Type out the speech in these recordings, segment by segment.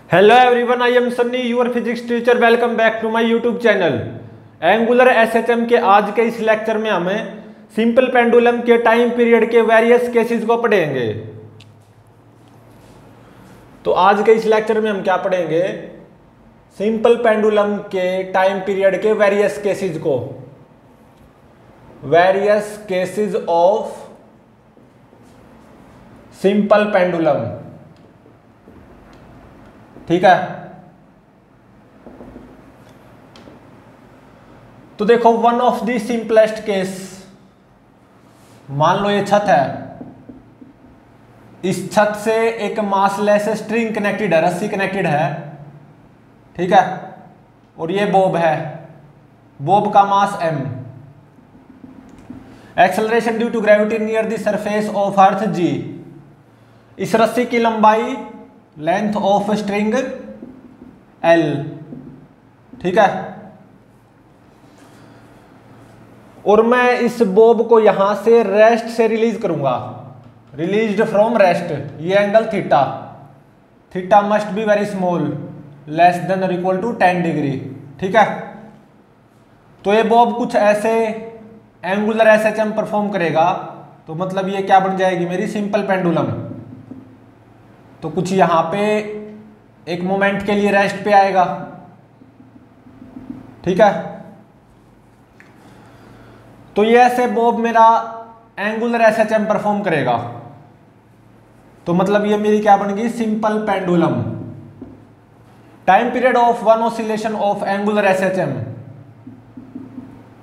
Hello everyone, I am Sunny, your physics teacher. Welcome back to my YouTube channel. Angular SHM के आज के इस lecture में हमें सिंपल पेंडुलम के टाइम पीरियड के वेरियस केसेस को पढ़ेंगे। तो आज के इस लेक्चर में हम क्या पढ़ेंगे? सिंपल पेंडुलम के टाइम पीरियड के वेरियस केसेस को, various cases of simple pendulum. ठीक है, तो देखो one of the simplest case, मान लो ये छत है, इस छत से एक मासलेस स्ट्रिंग कनेक्टेड है, रस्सी कनेक्टेड है, ठीक है, और ये बॉब है, बॉब का mass m, acceleration due to gravity near the surface of earth g, इस रस्सी की लंबाई लेंथ ऑफ स्ट्रिंग L, ठीक है, और मैं इस बॉब को यहां से रेस्ट से रिलीज करूंगा, रिलीज्ड फ्रॉम रेस्ट, ये angle theta, theta must be very small, less than और इक्वल टू 10 डिग्री, ठीक है। तो ये बॉब कुछ ऐसे एंगुलर एसएचएम परफॉर्म करेगा, तो मतलब ये क्या बन जाएगी मेरी सिंपल पेंडुलम। तो कुछ यहां पे एक मोमेंट के लिए रेस्ट पे आएगा, ठीक है। तो ये ऐसे बॉब मेरा एंगुलर एसएचएम परफॉर्म करेगा, तो मतलब ये मेरी क्या बन गई simple pendulum. Time period of one oscillation of angular SHM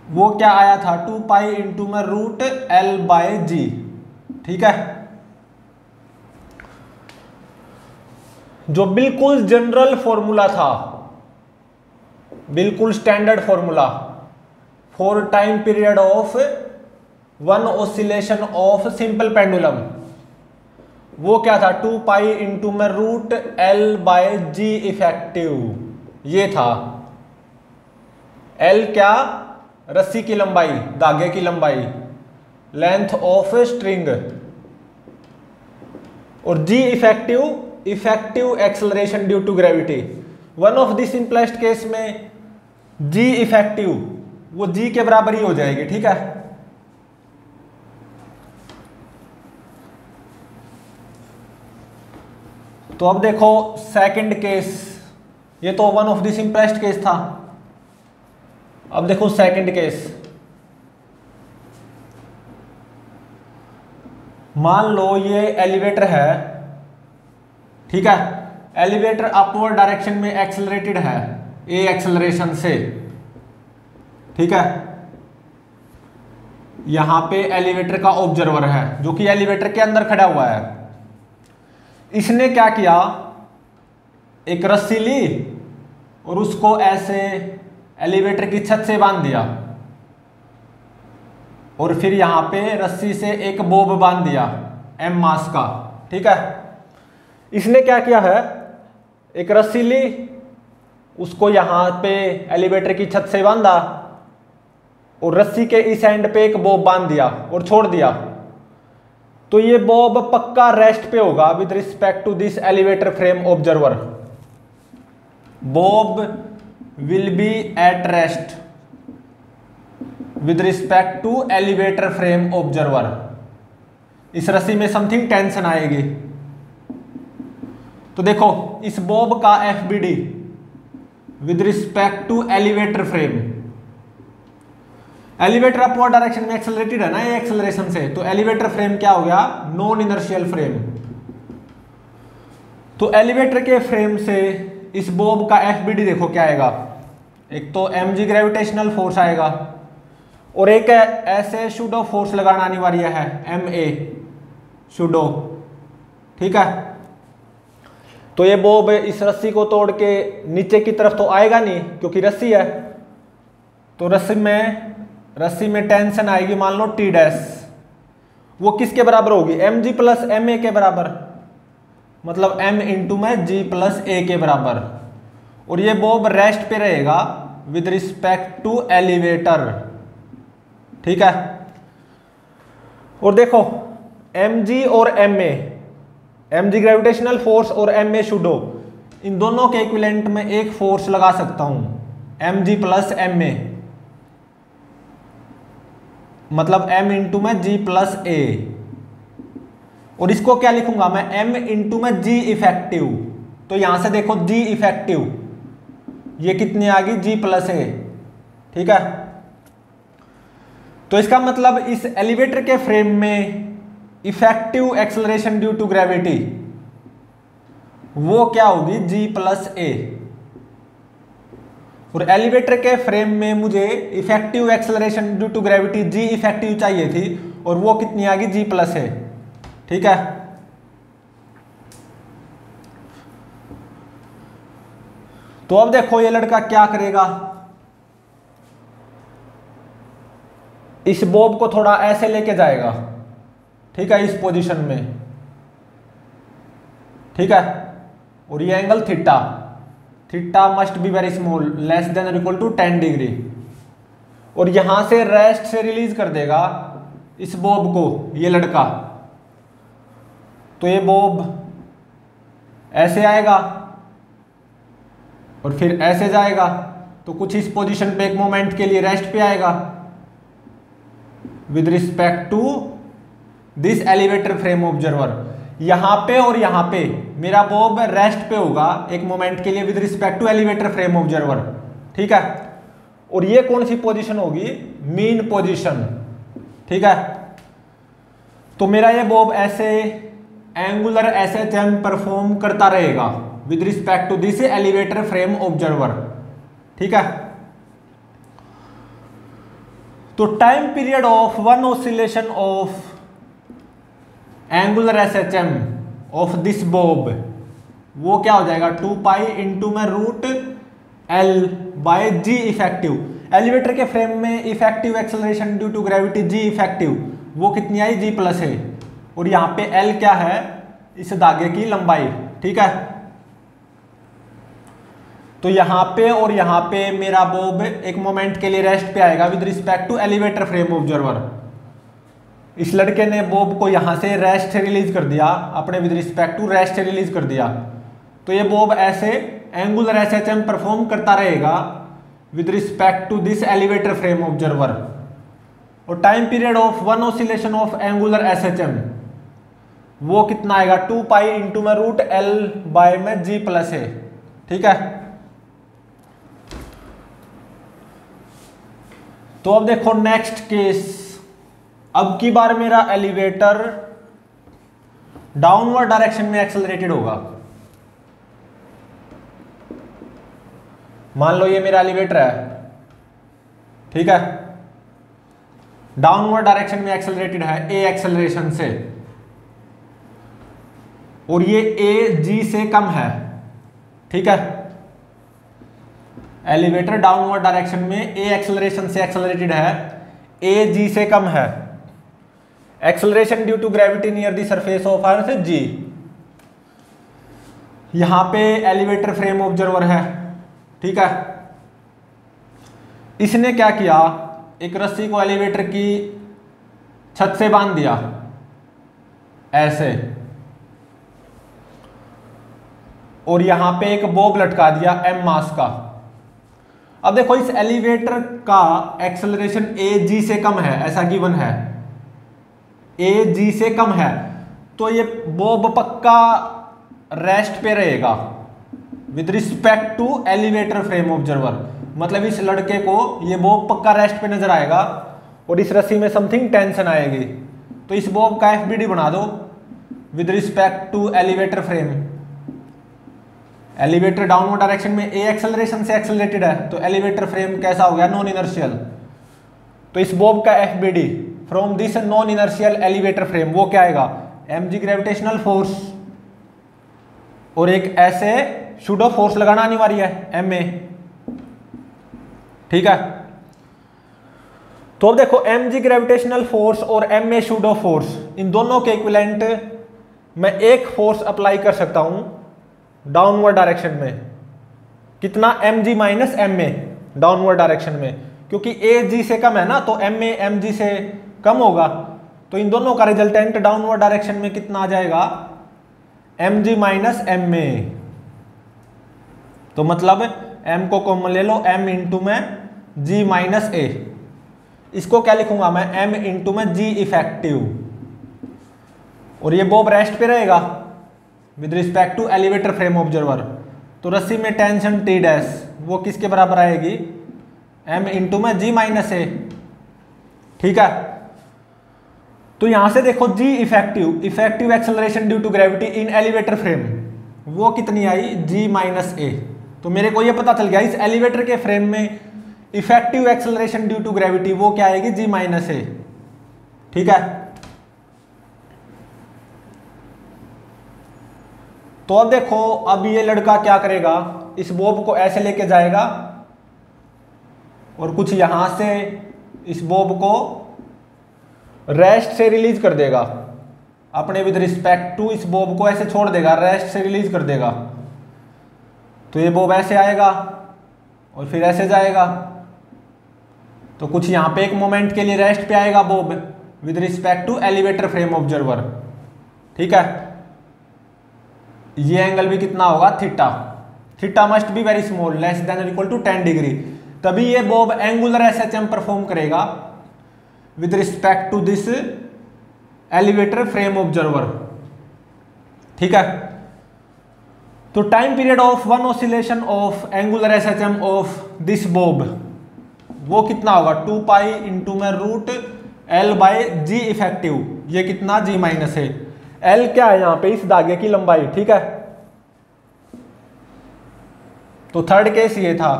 वो क्या आया था 2 पाई इंटू में रूट L बाय G, ठीक है। जो बिल्कुल जनरल फॉर्मूला था, बिल्कुल standard formula for time period of one oscillation of simple pendulum, वो क्या था 2 पाई इंटू में root L by G effective, ये था। L क्या, रस्सी की लंबाई, धागे की लंबाई, लेंथ ऑफ स्ट्रिंग, और G effective, effective acceleration due to gravity. One of the simplest case में G इफेक्टिव वो G के बराबर ही हो जाएगी, ठीक है। तो अब देखो सेकंड केस, ये तो one of the simplest case था। अब देखो सेकंड केस, मान लो ये एलिवेटर है, ठीक है, एलिवेटर अपवर्ड डायरेक्शन में एक्सेलरेटेड है A एक्सेलरेशन से, ठीक है। यहां पे एलिवेटर का ऑब्जर्वर है जो कि एलिवेटर के अंदर खड़ा हुआ है, इसने क्या किया, एक रस्सी ली और उसको ऐसे एलिवेटर की छत से बांध दिया, और फिर यहां पे रस्सी से एक बॉब बांध दिया M मास का, ठीक है। इसने क्या किया है, एक रस्सी ली, उसको यहां पे एलिवेटर की छत से बांधा, और रस्सी के इस एंड पे एक बॉब बांध दिया और छोड़ दिया। तो ये बॉब पक्का रेस्ट पे होगा with respect to this elevator frame observer, bob will be at rest with respect to elevator frame observer. इस रस्सी में समथिंग टेंशन आएगी। तो देखो इस बॉब का FBD with respect to elevator frame, elevator upward direction में एक्सेलरेटेड है ना ये एक्सेलरेशन से, तो एलिवेटर फ्रेम क्या हो गया, नॉन इनर्शियल फ्रेम। तो एलिवेटर के फ्रेम से इस बॉब का FBD देखो क्या आएगा, एक तो mg ग्रेविटेशनल फोर्स आएगा, और एक ऐसे शूडो फोर्स लगाना अनिवार्य है MA शूडो, ठीक है। तो ये बॉब इस रस्सी को तोड़ के नीचे की तरफ तो आएगा नहीं क्योंकि रस्सी है, तो रस्सी में टेंशन आएगी, मान लो T डैश, वो किसके बराबर होगी, mg प्लस ma के बराबर, मतलब m इंटू में g प्लस a के बराबर, और ये बॉब रेस्ट पे रहेगा विद रिस्पेक्ट टू एलिवेटर, ठीक है। और देखो mg और ma, mg ग्रेविटेशनल फोर्स और ma शूडो, इन दोनों के इक्विवेलेंट में एक फोर्स लगा सकता हूं mg प्लस ma, मतलब m इंटू में g प्लस a, और इसको क्या लिखूंगा मैं m इंटू में g इफेक्टिव। तो यहां से देखो g इफेक्टिव ये कितनी आ गई g प्लस a, ठीक है। तो इसका मतलब इस एलिवेटर के फ्रेम में effective acceleration due to gravity वो क्या होगी g प्लस a, और एलिवेटर के फ्रेम में मुझे effective acceleration due to gravity g effective चाहिए थी और वो कितनी आ गई g प्लस a, ठीक है। तो अब देखो ये लड़का क्या करेगा, इस बॉब को थोड़ा ऐसे लेके जाएगा, ठीक है, इस पोजीशन में, ठीक है, और ये angle theta, theta must be very small, less than और इक्वल टू 10 डिग्री, और यहां से रेस्ट से रिलीज कर देगा इस बॉब को ये लड़का। तो ये बॉब ऐसे आएगा और फिर ऐसे जाएगा, तो कुछ इस पोजीशन पे एक मोमेंट के लिए रेस्ट पे आएगा with respect to this elevator frame observer. यहां पे और यहां पे मेरा बॉब रेस्ट पे होगा एक मोमेंट के लिए with respect to elevator frame observer, ठीक है। और ये कौन सी पोजीशन होगी, मीन पोजीशन, ठीक है। तो मेरा ये बॉब ऐसे एंगुलर एसएचएम परफॉर्म करता रहेगा with respect to this elevator frame observer, ठीक है। तो time period of one oscillation of angular SHM of this bob वो क्या हो जाएगा 2 पाई इंटू में root L by ji effective. Elevator के फ्रेम में effective acceleration due to gravity ji effective वो कितनी आई जी प्लस है, और यहाँ पे एल क्या है इस धागे की लंबाई, ठीक है। तो यहां पे और यहां पे मेरा बॉब एक मोमेंट के लिए रेस्ट पे आएगा with respect to elevator frame observer. इस लड़के ने बॉब को यहां से रेस्ट से रिलीज कर दिया, अपने विद रिस्पेक्ट टू रेस्ट से रिलीज कर दिया। तो ये बॉब ऐसे एंगुलर एसएचएम परफॉर्म करता रहेगा with respect to this elevator frame observer. और time period of one oscillation of angular SHM वो कितना आएगा 2 पाई इंटू में रूट एल बाय में जी प्लस है, ठीक है। तो अब देखो नेक्स्ट केस, अब की बार मेरा एलिवेटर डाउनवर्ड डायरेक्शन में एक्सेलरेटेड होगा। मान लो ये मेरा एलिवेटर है, ठीक है, डाउनवर्ड डायरेक्शन में एक्सेलरेटेड है ए एक्सेलरेशन से, और ये ए जी से कम है, ठीक है। एलिवेटर डाउनवर्ड डायरेक्शन में ए एक्सेलरेशन से एक्सेलरेटेड है, ए जी से कम है, acceleration due to gravity near the surface of earth g. यहां पे एलिवेटर फ्रेम ऑब्जर्वर है, ठीक है। इसने क्या किया, एक रस्सी को एलिवेटर की छत से बांध दिया ऐसे, और यहां पे एक बॉब लटका दिया एम मास का। अब देखो इस एलिवेटर का एक्सेलरेशन ए जी से कम है, ऐसा गिवन है, ए जी से कम है, तो ये बॉब पक्का रेस्ट पे रहेगा with respect to elevator frame observer. मतलब इस लड़के को ये बॉब पक्का रेस्ट पे नजर आएगा और इस रस्सी में समथिंग टेंशन आएगी। तो इस बॉब का एफबीडी बना दो with respect to elevator frame. Elevator downward direction में ए एक्सेलरेशन से एक्सेलरेटेड है, तो एलिवेटर फ्रेम कैसा हो गया, नॉन इनर्शियल। तो इस बॉब का FBD from this non inertial elevator frame वो क्या आएगा, mg ग्रेविटेशनल फोर्स, और एक ऐसे शूडो फोर्स लगाना अनिवार्य है ma, ठीक है। तो अब देखो mg ग्रेविटेशनल फोर्स और ma शूडो फोर्स, इन दोनों के इक्विवेलेंट मैं एक फोर्स अप्लाई कर सकता हूं डाउनवर्ड डायरेक्शन में, कितना mg minus ma downward direction में, क्योंकि a g से कम है ना, तो ma mg से कम होगा, तो इन दोनों का रिजल्टेंट डाउनवर्ड डायरेक्शन में कितना आ जाएगा, mg माइनस ma, तो मतलब m को कॉमन ले लो, m इंटू में g माइनस a, इसको क्या लिखूंगा मैं, m इंटू में g इफेक्टिव, और ये बॉब रेस्ट पे रहेगा with respect to elevator frame observer. तो रस्सी में टेंशन T डैश वो किसके बराबर आएगी, m इंटू में g माइनस a। ठीक है, तो यहां से देखो g effective acceleration due to gravity in elevator frame वो कितनी आई, g माइनस a। तो मेरे को ये पता चल गया इस एलिवेटर के फ्रेम में effective acceleration due to gravity वो क्या आएगी, g माइनस a। ठीक है, तो अब देखो, अब ये लड़का क्या करेगा, इस बॉब को ऐसे लेके जाएगा और कुछ यहां से इस बॉब को रेस्ट से रिलीज कर देगा, अपने विद रिस्पेक्ट टू इस बॉब को ऐसे छोड़ देगा, रेस्ट से रिलीज कर देगा। तो ये बॉब ऐसे आएगा और फिर ऐसे जाएगा, तो कुछ यहां पे एक मोमेंट के लिए रेस्ट पे आएगा bob with respect to elevator frame observer. ठीक है, ये एंगल भी कितना होगा, theta. Theta must be very small, less than और इक्वल टू 10 डिग्री, तभी ये बॉब एंगुलर एसएचएम परफॉर्म करेगा with respect to this elevator frame observer. ठीक है, तो time period of one oscillation of angular SHM of this bob वो कितना होगा, 2 पाई इंटू में root L by ji effective, ये कितना g माइनस है। एल क्या है यहां पे, इस धागे की लंबाई। ठीक है, तो थर्ड केस ये था।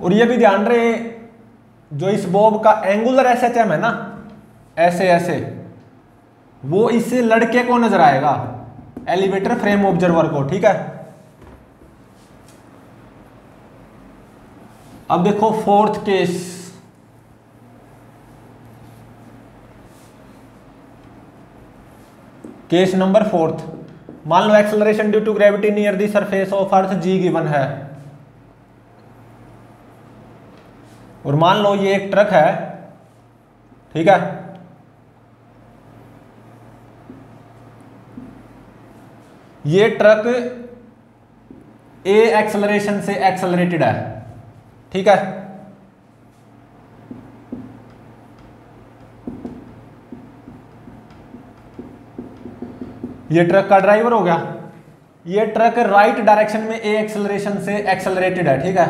और ये भी ध्यान रहे, जो इस बॉब का एंगुलर एसएचएम है ना, ऐसे ऐसे, वो इस लड़के को नजर आएगा, एलिवेटर फ्रेम ऑब्जर्वर को। ठीक है, अब देखो fourth case, case number fourth. मान लो acceleration due to gravity near the surface of earth g given है, और मान लो ये एक ट्रक है। ठीक है, ये ट्रक a एक्सेलरेशन से एक्सेलरेटेड है। ठीक है, ये ट्रक का ड्राइवर हो गया, ये ट्रक राइट डायरेक्शन में a एक्सेलरेशन से एक्सेलरेटेड है। ठीक है,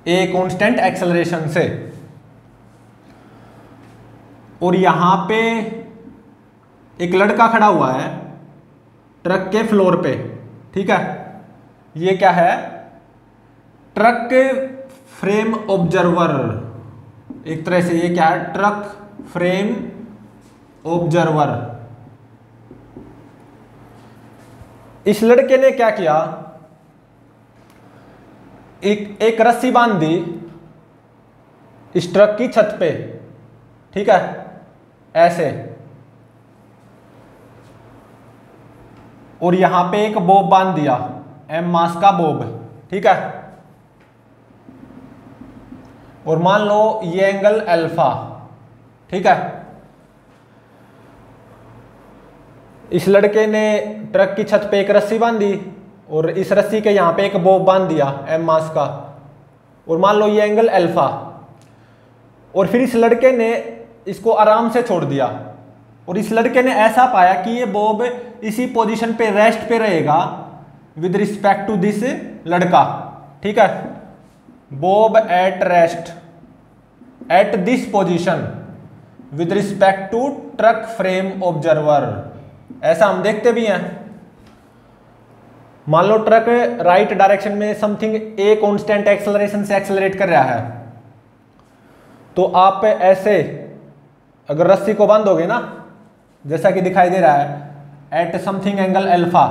a कांस्टेंट एक्सेलरेशन से, और यहां पे एक लड़का खड़ा हुआ है ट्रक के फ्लोर पे। ठीक है, ये क्या है, ट्रक फ्रेम ऑब्जर्वर, एक तरह से ये क्या है, ट्रक फ्रेम ऑब्जर्वर। इस लड़के ने क्या किया, एक रस्सी बांध दी इस ट्रक की छत पे। ठीक है, ऐसे, और यहां पे एक बॉब बांध दिया, m मास का बॉब। ठीक है, और मान लो ये एंगल अल्फा। ठीक है, इस लड़के ने ट्रक की छत पे एक रस्सी बांधी और इस रस्सी के यहां पे एक बॉब बांध दिया m मास का, और मान लो ये एंगल अल्फा, और फिर इस लड़के ने इसको आराम से छोड़ दिया, और इस लड़के ने ऐसा पाया कि ये बॉब इसी पोजीशन पे रेस्ट पे रहेगा विद रिस्पेक्ट टू दिस लड़का। ठीक है, bob at rest at this position with respect to truck frame observer, ऐसा हम देखते भी हैं। मान लो ट्रक राइट डायरेक्शन में समथिंग a कांस्टेंट एक्सेलरेशन से एक्सेलरेट कर रहा है, तो आप ऐसे अगर रस्सी को बांधोगे ना, जैसा कि दिखाई दे रहा है एट समथिंग एंगल अल्फा,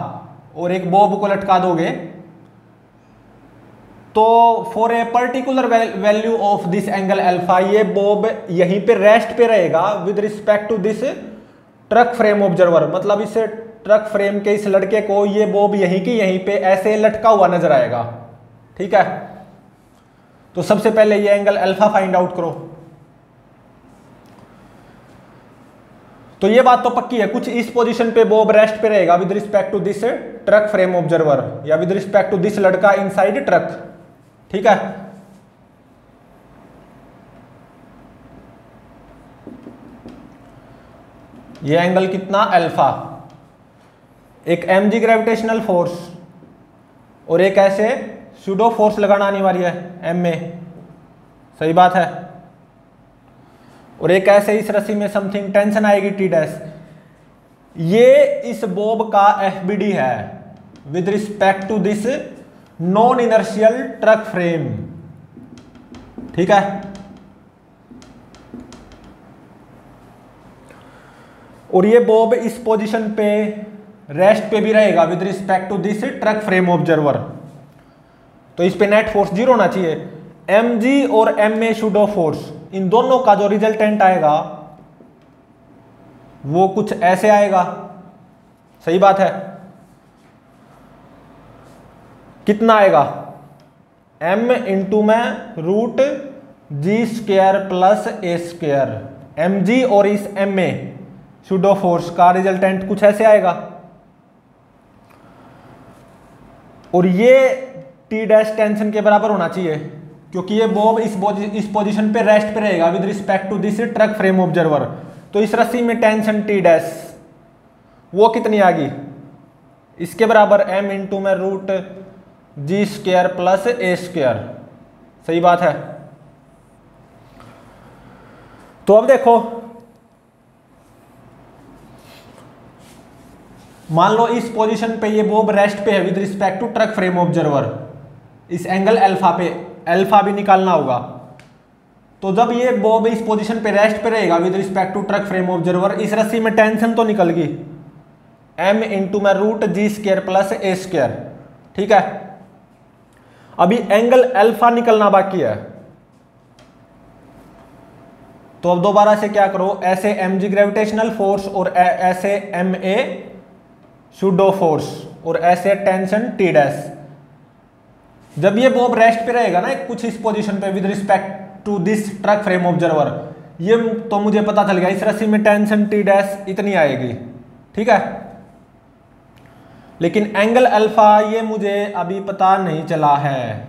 और एक बॉब को लटका दोगे, तो for a particular value of this angle alpha ये बॉब यहीं पे रेस्ट पे रहेगा with respect to this truck frame observer. मतलब इस ट्रक फ्रेम के इस लड़के को ये बॉब यहीं की यहीं पे ऐसे लटका हुआ नजर आएगा। ठीक है, तो सबसे पहले ये एंगल अल्फा फाइंड आउट करो। तो ये बात तो पक्की है, कुछ इस पोजीशन पे बॉब रेस्ट पे रहेगा with respect to this truck frame observer, या विद रिस्पेक्ट टू दिस लड़का इनसाइड ट्रक। ठीक है, ये एंगल कितना अल्फा, एक mg ग्रेविटेशनल फोर्स और एक ऐसे सूडो फोर्स लगाना अनिवार्य है ma, सही बात है, और एक ऐसे इस रस्सी में समथिंग टेंशन आएगी टी डैश। ये इस बॉब का FBD है with respect to this non inertial truck frame. ठीक है, और ये बॉब इस पोजीशन पे रेस्ट पे भी रहेगा with respect to this truck frame observer. तो इस पे नेट फोर्स 0 होना चाहिए। mg और ma सूडो फोर्स, इन दोनों का जो रिजल्टेंट आएगा वो कुछ ऐसे आएगा, सही बात है। कितना आएगा, m इंटू में root G square plus A square. mg और इस ma सूडो फोर्स का रिजल्टेंट कुछ ऐसे आएगा, और ये टी डैश टेंशन के बराबर होना चाहिए, क्योंकि ये बॉब इस पोजीशन पे रेस्ट पे रहेगा with respect to this truck frame observer. तो इस रस्सी में टेंशन टी डैश वो कितनी आ गई, इसके बराबर m इंटू में root G square plus A square, सही बात है। तो अब देखो, मान लो इस पोजीशन पे ये बॉब रेस्ट पे है with respect to truck frame observer, इस एंगल अल्फा पे, अल्फा भी निकालना होगा। तो जब ये बॉब इस पोजीशन पे रेस्ट पे रहेगा with respect to truck frame observer, इस रस्सी में टेंशन तो निकल गई m इंटू में root G square plus A square. ठीक है, अभी एंगल अल्फा निकलना बाकी है। तो अब दोबारा से क्या करो, ऐसे mg ग्रेविटेशनल फोर्स और ऐसे ma सूडो फोर्स और ऐसे टेंशन टी डैश। जब ये बॉब रेस्ट पे रहेगा ना कुछ इस पोजीशन पे with respect to this truck frame observer, ये तो मुझे पता चल गया इस रस्सी में टेंशन टी डैश इतनी आएगी। ठीक है, लेकिन एंगल अल्फा ये मुझे अभी पता नहीं चला है।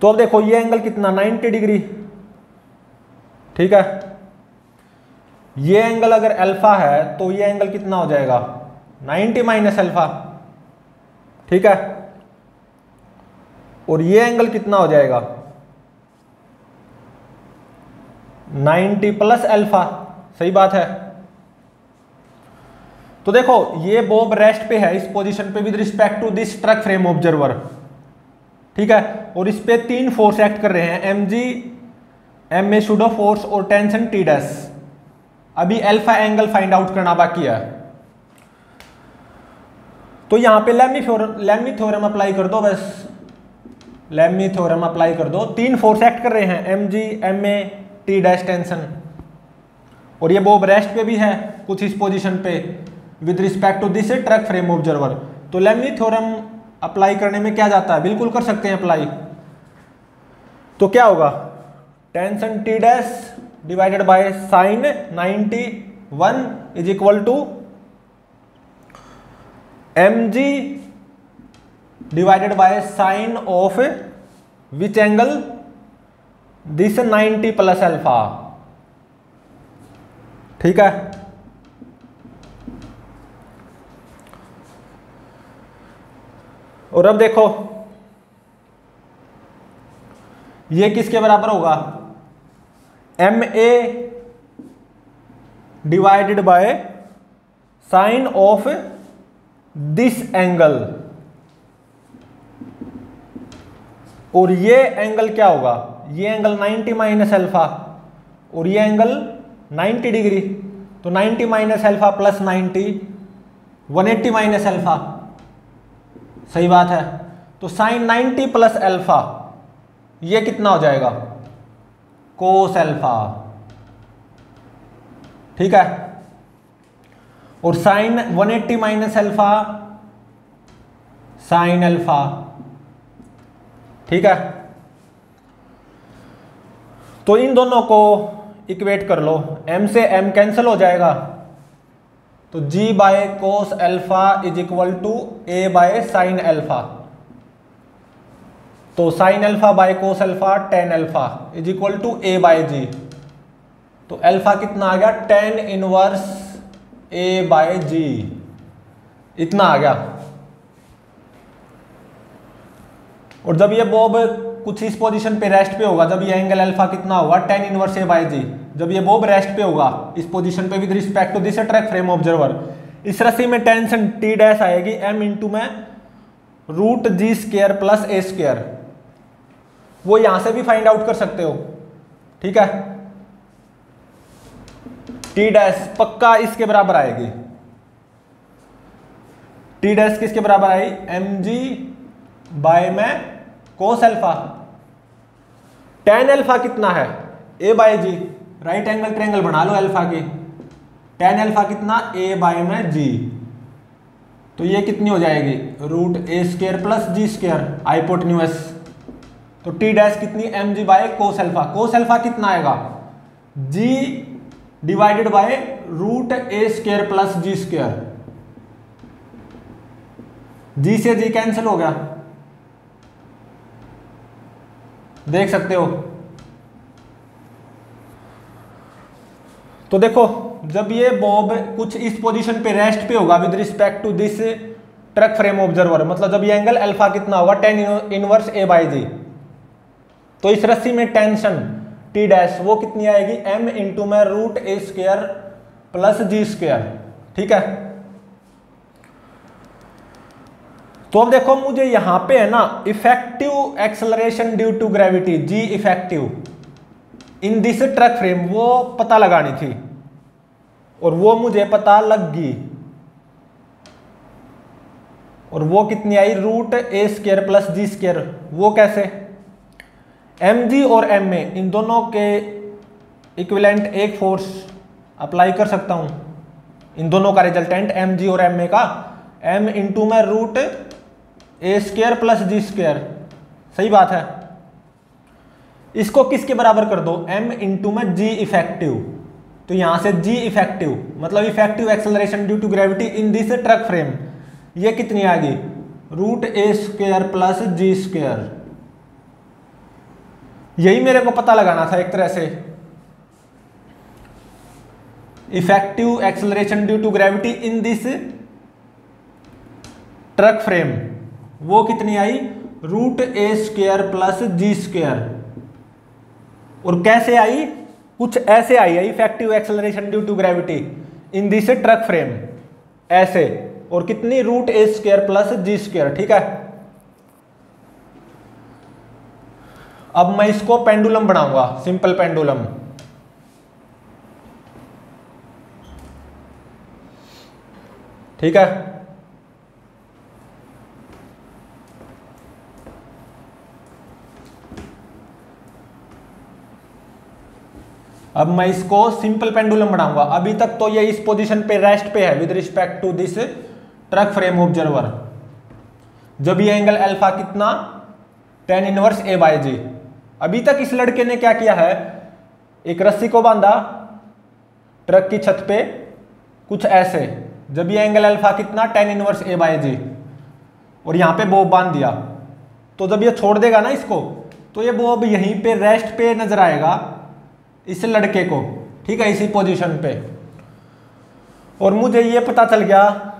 तो अब देखो ये एंगल कितना 90 डिग्री। ठीक है, ये एंगल अगर अल्फा है तो ये एंगल कितना हो जाएगा 90 माइनस अल्फा। ठीक है, और ये एंगल कितना हो जाएगा 90 प्लस अल्फा, सही बात है। तो देखो ये बॉब रेस्ट पे है इस पोजीशन पे with respect to this truck frame observer. ठीक है, और इस पे 3 फोर्स एक्ट कर रहे हैं, mg ma सूडो फोर्स और टेंशन टी डैश। अभी अल्फा एंगल फाइंड आउट करना बाकी है। तो यहां पे लेमी थ्योरम अप्लाई कर दो, बस लेमी थ्योरम अप्लाई कर दो। 3 फोर्स एक्ट कर रहे हैं, mg ma T dash tension, और ये बॉब रेस्ट पे भी है कुछ इस पोजीशन पे with respect to this truck frame observer. तो लेमी थ्योरम अप्लाई करने में क्या जाता है, बिल्कुल कर सकते हैं अप्लाई। तो क्या होगा, tension T dash divided by sine 91 is equal to mg divided by sine of which angle, this 90 plus alpha. ठीक है, और अब देखो ये किसके बराबर होगा, ma divided by sine of this angle, और ये एंगल क्या होगा, ये एंगल 90 माइनस अल्फा और ये एंगल 90 डिग्री। तो 90 minus alpha plus 90 180 minus alpha, सही बात है। तो साइन 90 प्लस अल्फा ये कितना हो जाएगा कोस अल्फा। ठीक है, और sine 180 minus alpha sine alpha. ठीक है, तो इन दोनों को इक्वेट कर लो, m से m कैंसिल हो जाएगा, तो g by cos alpha is equal to a by sine alpha. तो sine alpha by cos alpha tan alpha is equal to a by जी। तो अल्फा कितना आ गया, tan inverse a by g, इतना आ गया। और जब ये बॉब कुछ इस पोजीशन पे रेस्ट पे होगा, जब ये एंगल अल्फा कितना होगा, tan inverse a by G. जब ये बॉब रेस्ट पे होगा इस पोजीशन पे with respect to this track frame observer, इस रस्सी में टेंशन टी डैश आएगी m इंटू में root G square plus a square. वो यहां से भी फाइंड आउट कर सकते हो, ठीक है। टी डैश पक्का इसके बराबर आएगी, टी डैश किसके बराबर आई, एम जी बाय में कोस अल्फा। टेन अल्फा कितना है, a by g, right angle triangle बना लो अल्फा की। टेन अल्फा कितना, a बाय में जी, तो ये कितनी हो जाएगी, root a square plus ji square hypotenuse. तो टी डैश कितनी, m g by cos alpha. Cos alpha कितना आएगा, g divided by root a square plus ji square. G से जी कैंसिल हो गया, देख सकते हो। तो देखो जब ये बॉब कुछ इस पोजीशन पे रेस्ट पे होगा with respect to this track frame observer, मतलब जब ये एंगल अल्फा कितना होगा, टेन इनवर्स a बाय जी, तो इस रस्सी में टेंशन टी डैश वो कितनी आएगी, m इंटू में root a square plus ji square, ठीक है। तो अब देखो मुझे यहां पे है ना effective acceleration due to gravity g effective in this track frame वो पता लगानी थी, और वो मुझे पता लग गई। और वो कितनी आई, root a square plus ji square. वो कैसे, एम जी और एम ए इन दोनों के इक्विवेलेंट एक फोर्स अप्लाई कर सकता हूं, इन दोनों का रिजल्टेंट एम जी और एम ए का, m इंटू में root a square plus ji square, सही बात है। इसको किसके बराबर कर दो, m इंटू में g इफेक्टिव। तो यहां से g इफेक्टिव मतलब effective acceleration due to gravity in this track frame, ये कितनी आ गई, root a square plus ji square. यही मेरे को पता लगाना था एक तरह से, effective acceleration due to gravity in this track frame, वो कितनी आई, root a square plus ji square. और कैसे आई, कुछ ऐसे आई है effective acceleration due to gravity in this track frame, ऐसे, और कितनी, root a square plus ji square, ठीक है। अब मैं इसको पेंडुलम बनाऊंगा, सिंपल पेंडुलम। ठीक है, अब मैं इसको सिंपल पेंडुलम बनाऊंगा। अभी तक तो ये इस पोजीशन पे रेस्ट पे है with respect to this track frame observer. जब ये एंगल अल्फा कितना, tan inverse a by G. अभी तक इस लड़के ने क्या किया है, एक रस्सी को बांधा ट्रक की छत पे कुछ ऐसे, जब ये एंगल अल्फा कितना, टेन इनवर्स a बाय जी, और यहाँ पे बॉब बांध दिया। तो जब ये छोड़ देगा ना इसको, तो ये बॉब यहीं पे रेस्ट पे नजर आएगा इस लड़के को, ठीक है, इसी पोजीशन पे। और मुझे ये पता चल गया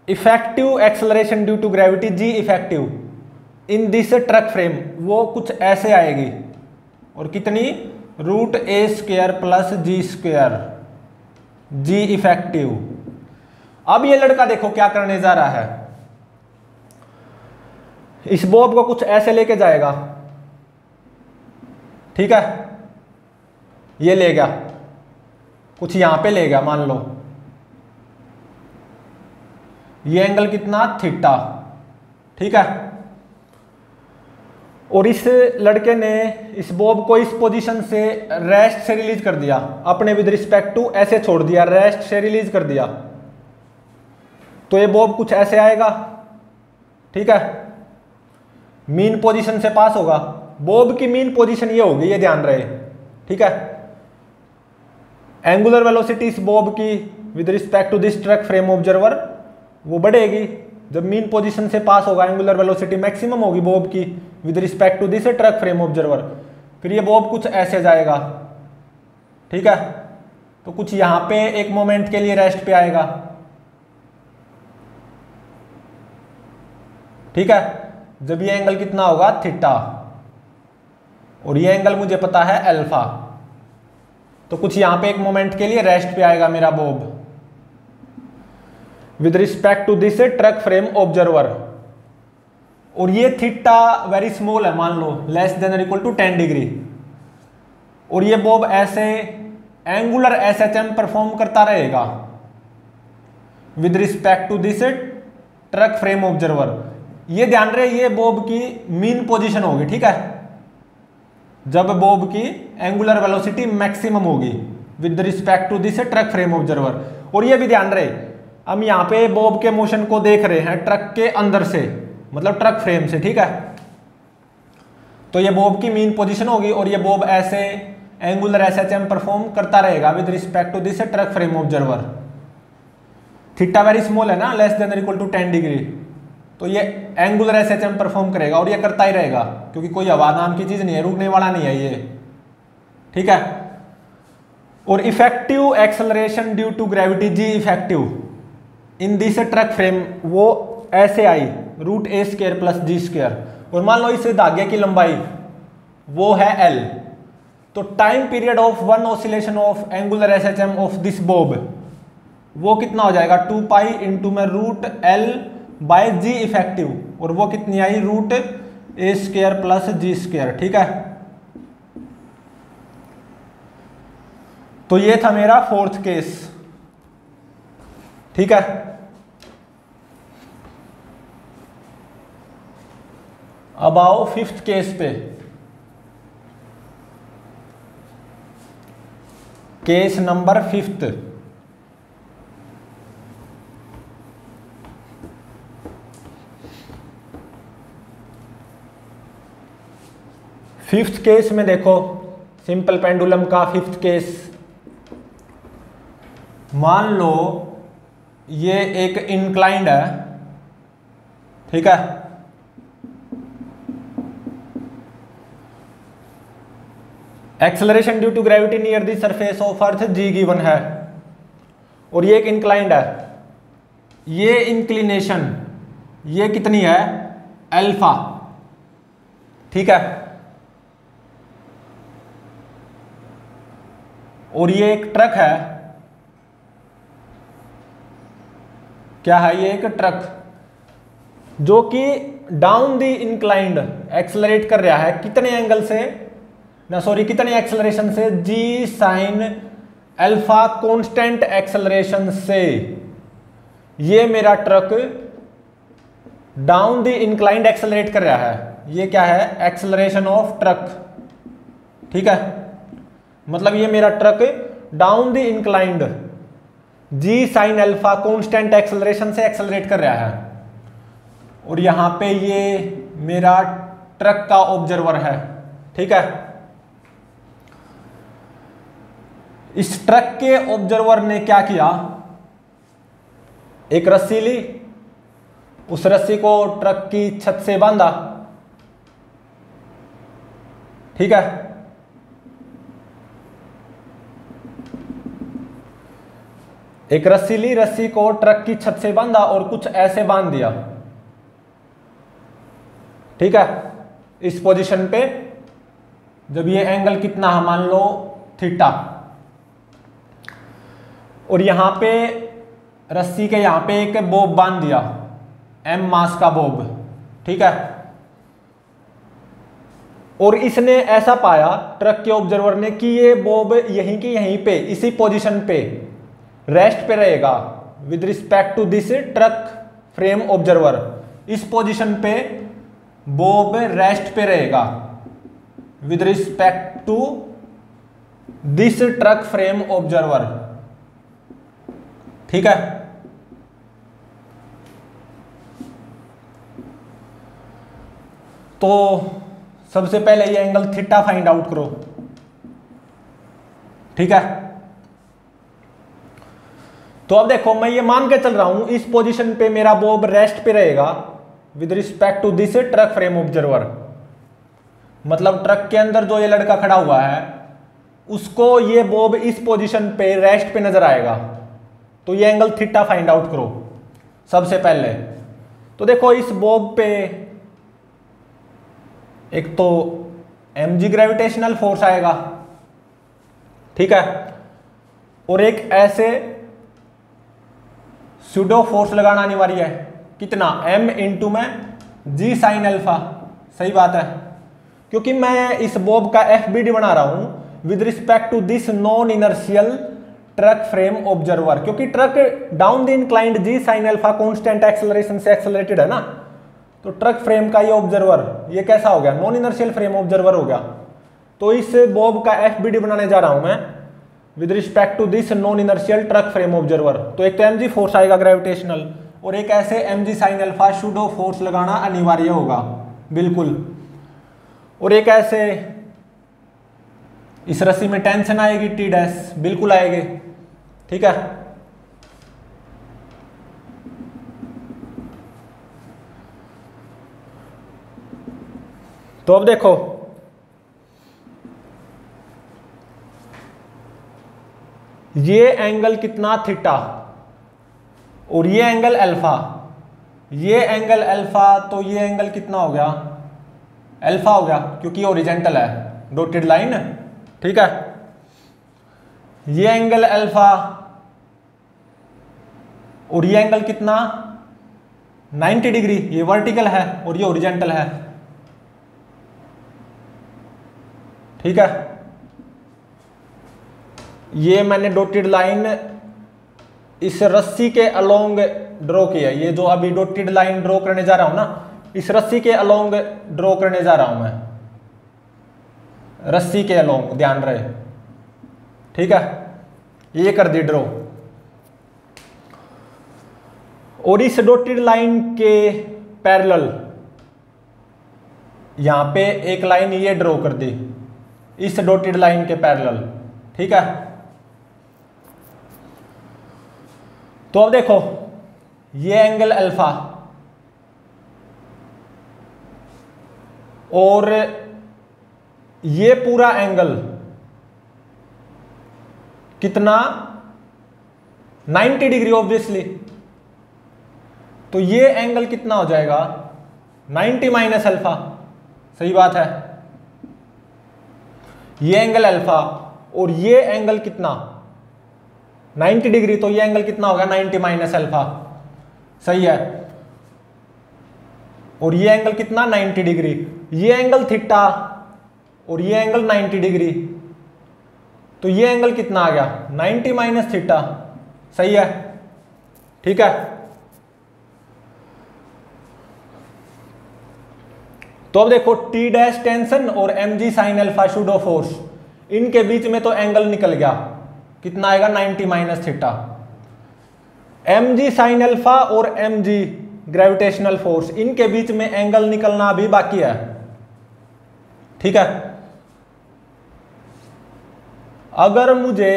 effective acceleration due to gravity g effective in this truck frame वो कुछ ऐसे आएगी, और कितनी, root a square plus ji square, g effective. अब ये लड़का देखो क्या करने जा रहा है, इस बॉब को कुछ ऐसे लेके जाएगा, ठीक है, ये ले गया कुछ यहां पे ले गया, मान लो ये एंगल कितना, थीटा, ठीक है। और इस लड़के ने इस बॉब को इस पोजीशन से रेस्ट से रिलीज कर दिया, अपने विद रिस्पेक्ट टू ऐसे छोड़ दिया, रेस्ट से रिलीज कर दिया, तो ये बॉब कुछ ऐसे आएगा, ठीक है, मीन पोजीशन से पास होगा। बॉब की मीन पोजीशन ये होगी, ये ध्यान रहे, ठीक है। एंगुलर वेलोसिटी इस बॉब की with respect to this truck frame observer वो बढ़ेगी। जब मीन पोजीशन से पास होगा एंगुलर वेलोसिटी मैक्सिमम होगी बॉब की with respect to this truck frame observer. फिर ये बॉब कुछ ऐसे जाएगा, ठीक है। तो कुछ यहां पे एक मोमेंट के लिए रेस्ट पे आएगा, ठीक है। जब ये एंगल कितना होगा थीटा, और ये एंगल मुझे पता है अल्फा, तो कुछ यहां पे एक मोमेंट के लिए रेस्ट पे आएगा मेरा bob with respect to this truck frame observer. और ये थीटा वेरी स्मॉल है, मान लो लेस देन और इक्वल टू 10 डिग्री। और ये बॉब ऐसे एंगुलर एसएचएम परफॉर्म करता रहेगा with respect to this truck frame observer. ये ध्यान रहे ये बॉब की मीन पोजीशन होगी, ठीक है, जब बॉब की एंगुलर वेलोसिटी मैक्सिमम होगी with respect to this truck frame observer. और ये भी ध्यान रहे हम यहाँ पे बॉब के मोशन को देख रहे हैं ट्रक के अंदर से, मतलब ट्रक फ्रेम से, ठीक है। तो ये बॉब की मीन पोजीशन होगी और ये बॉब ऐसे एंगुलर एसएचएम परफॉर्म करता रहेगा with respect to this truck frame observer. Theta very small है ना, less than equal to 10 degree, तो ये एंगुलर एसएचएम परफॉर्म करेगा और ये करता ही रहेगा क्योंकि कोई हवा नाम की चीज नहीं है, रुकने वाला नहीं है ये, ठीक है। और effective acceleration due to gravity ji effective in this truck frame वो ऐसे आई √a² + g²। और मान लो इस धागे की लंबाई वो है l, तो time period of one oscillation of angular SHM of this bob वो कितना हो जाएगा 2 पाई इंटू में √l/g इफेक्टिव, और वो कितनी आई √a² + g², ठीक है। तो ये था मेरा फोर्थ केस, ठीक है। अब आओ फिफ्थ केस पे। Case number fifth. Fifth case में देखो सिंपल पेंडुलम का फिफ्थ केस। मान लो ये एक इंक्लाइंड है, ठीक है। Acceleration due to gravity near the surface of earth G given है, और ये एक इंक्लाइंड है। ये इंक्लिनेशन ये कितनी है अल्फा, ठीक है। और ये एक ट्रक है, क्या है ये एक ट्रक जो कि डाउन द इंक्लाइंड एक्सेलरेट कर रहा है कितने एंगल से ना, सॉरी कितने एक्सेलरेशन से, जी साइन अल्फा कांस्टेंट एक्सेलरेशन से। ये मेरा truck down the inclined accelerate कर रहा है, ये क्या है एक्सेलरेशन ऑफ ट्रक, ठीक है। मतलब ये मेरा truck down the inclined G sine alpha constant acceleration से एक्सेलरेट कर रहा है। और यहां पे ये मेरा ट्रक का ऑब्जर्वर है, ठीक है। इस ट्रक के ऑब्जर्वर ने क्या किया, एक रस्सी ली, उस रस्सी को ट्रक की छत से बांधा, ठीक है। एक रस्सी ली, रस्सी को ट्रक की छत से बांधा और कुछ ऐसे बांध दिया, ठीक है। इस पोजीशन पे जब ये एंगल कितना है मान लो थीटा, और यहां पे रस्सी के यहां पे एक बॉब बांध दिया, m मास का बॉब, ठीक है। और इसने ऐसा पाया ट्रक के ऑब्जर्वर ने कि ये बॉब यहीं की यहीं पे इसी पोजीशन पे रेस्ट पे रहेगा with respect to this truck frame observer. इस पोजीशन पे बॉब रेस्ट पे रहेगा with respect to this truck frame observer, ठीक है। तो सबसे पहले ये एंगल थीटा फाइंड आउट करो, ठीक है। तो अब देखो मैं ये मान के चल रहा हूं इस पोजीशन पे मेरा बॉब रेस्ट पे रहेगा with respect to this truck frame observer. मतलब ट्रक के अंदर जो ये लड़का खड़ा हुआ है उसको ये बॉब इस पोजीशन पे रेस्ट पे नजर आएगा। तो ये एंगल थीटा फाइंड आउट करो सबसे पहले। तो देखो इस बॉब पे एक तो mg ग्रेविटेशनल फोर्स आएगा, ठीक है, और एक ऐसे सूडो फोर्स लगाना अनिवार्य है। कितना? m इंटू में g साइन अल्फा। सही बात है, क्योंकि मैं इस बॉब का FBD बना रहा हूं with respect to this non inertial truck frame observer, क्योंकि truck down the inclined g sine alpha constant acceleration से एक्सेलरेटेड है ना। तो ट्रक फ्रेम का ये ऑब्जर्वर ये कैसा हो गया? नॉन इनर्शियल फ्रेम ऑब्जर्वर हो गया। तो इस बॉब का FBD बनाने जा रहा हूं मैं with respect to this non inertial truck frame observer. तो एक तो mg फोर्स आएगा ग्रेविटेशनल और एक ऐसे mg sine alpha pseudo force लगाना अनिवार्य होगा बिल्कुल। और एक ऐसे इस रस्सी में टेंशन आएगी T डैश, बिल्कुल आएगी, ठीक है। तो अब देखो ये एंगल कितना? थीटा, और ये एंगल अल्फा, ये एंगल अल्फा, तो ये एंगल कितना हो गया? अल्फा हो गया, क्योंकि ओरिजेंटल है, डॉटेड लाइन, ठीक है। ये एंगल अल्फा और ये एंगल कितना? 90 डिग्री। ये वर्टिकल है और ये ओरिजेंटल है, ठीक है। ये मैंने डॉटेड लाइन इस रस्सी के अलोंग ड्रॉ किया। ये जो अभी डॉटेड लाइन ड्रॉ करने जा रहा हूं ना, इस रस्सी के अलोंग ड्रॉ करने जा रहा हूं मैं, रस्सी के अलोंग, ध्यान रहे, ठीक है। ये कर दी ड्रॉ, और इस डॉटेड लाइन के पैरेलल यहां पे एक लाइन ये ड्रॉ कर दी इस डॉटेड लाइन के पैरेलल, ठीक है। तो अब देखो ये एंगल अल्फा और ये पूरा एंगल कितना? 90 डिग्री ऑब्वियसली। तो ये एंगल कितना हो जाएगा? 90 माइनस अल्फा। सही बात है। ये एंगल अल्फा और ये एंगल कितना? 90 डिग्री। तो ये एंगल कितना होगा? 90 माइनस अल्फा। सही है। और ये एंगल कितना? 90 डिग्री। ये एंगल थीटा और ये एंगल 90 डिग्री। तो ये एंगल कितना आ गया? 90 माइनस थीटा। सही है, ठीक है। तो अब देखो T डैश टेंशन और mg sine alpha pseudo force, इनके बीच में तो एंगल निकल गया। कितना आएगा? 90 minus theta. mg sine alpha और mg ग्रेविटेशनल फोर्स, इनके बीच में एंगल निकलना अभी बाकी है, ठीक है। अगर मुझे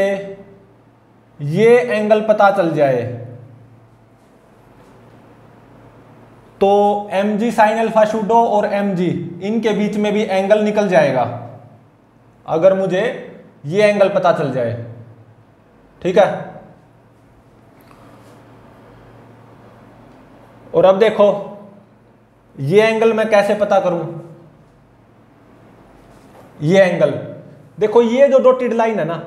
ये एंगल पता चल जाए तो mg साइन अल्फा सूडो और mg इनके बीच में भी एंगल निकल जाएगा, अगर मुझे ये एंगल पता चल जाए, ठीक है। और अब देखो ये एंगल मैं कैसे पता करूं? ये एंगल देखो, ये जो डॉटेड लाइन है ना,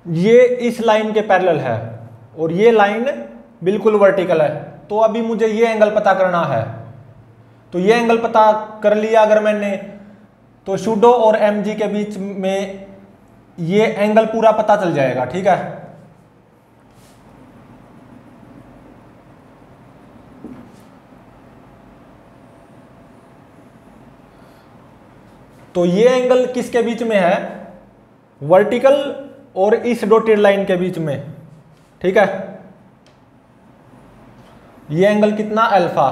ये इस लाइन के पैरेलल है और ये लाइन बिल्कुल वर्टिकल है। तो अभी मुझे ये एंगल पता करना है। तो ये एंगल पता कर लिया अगर मैंने, तो सूडो और mg के बीच में ये एंगल पूरा पता चल जाएगा, ठीक है। तो ये एंगल किसके बीच में है? वर्टिकल और इस डॉटेड लाइन के बीच में, ठीक है। ये एंगल कितना? अल्फा।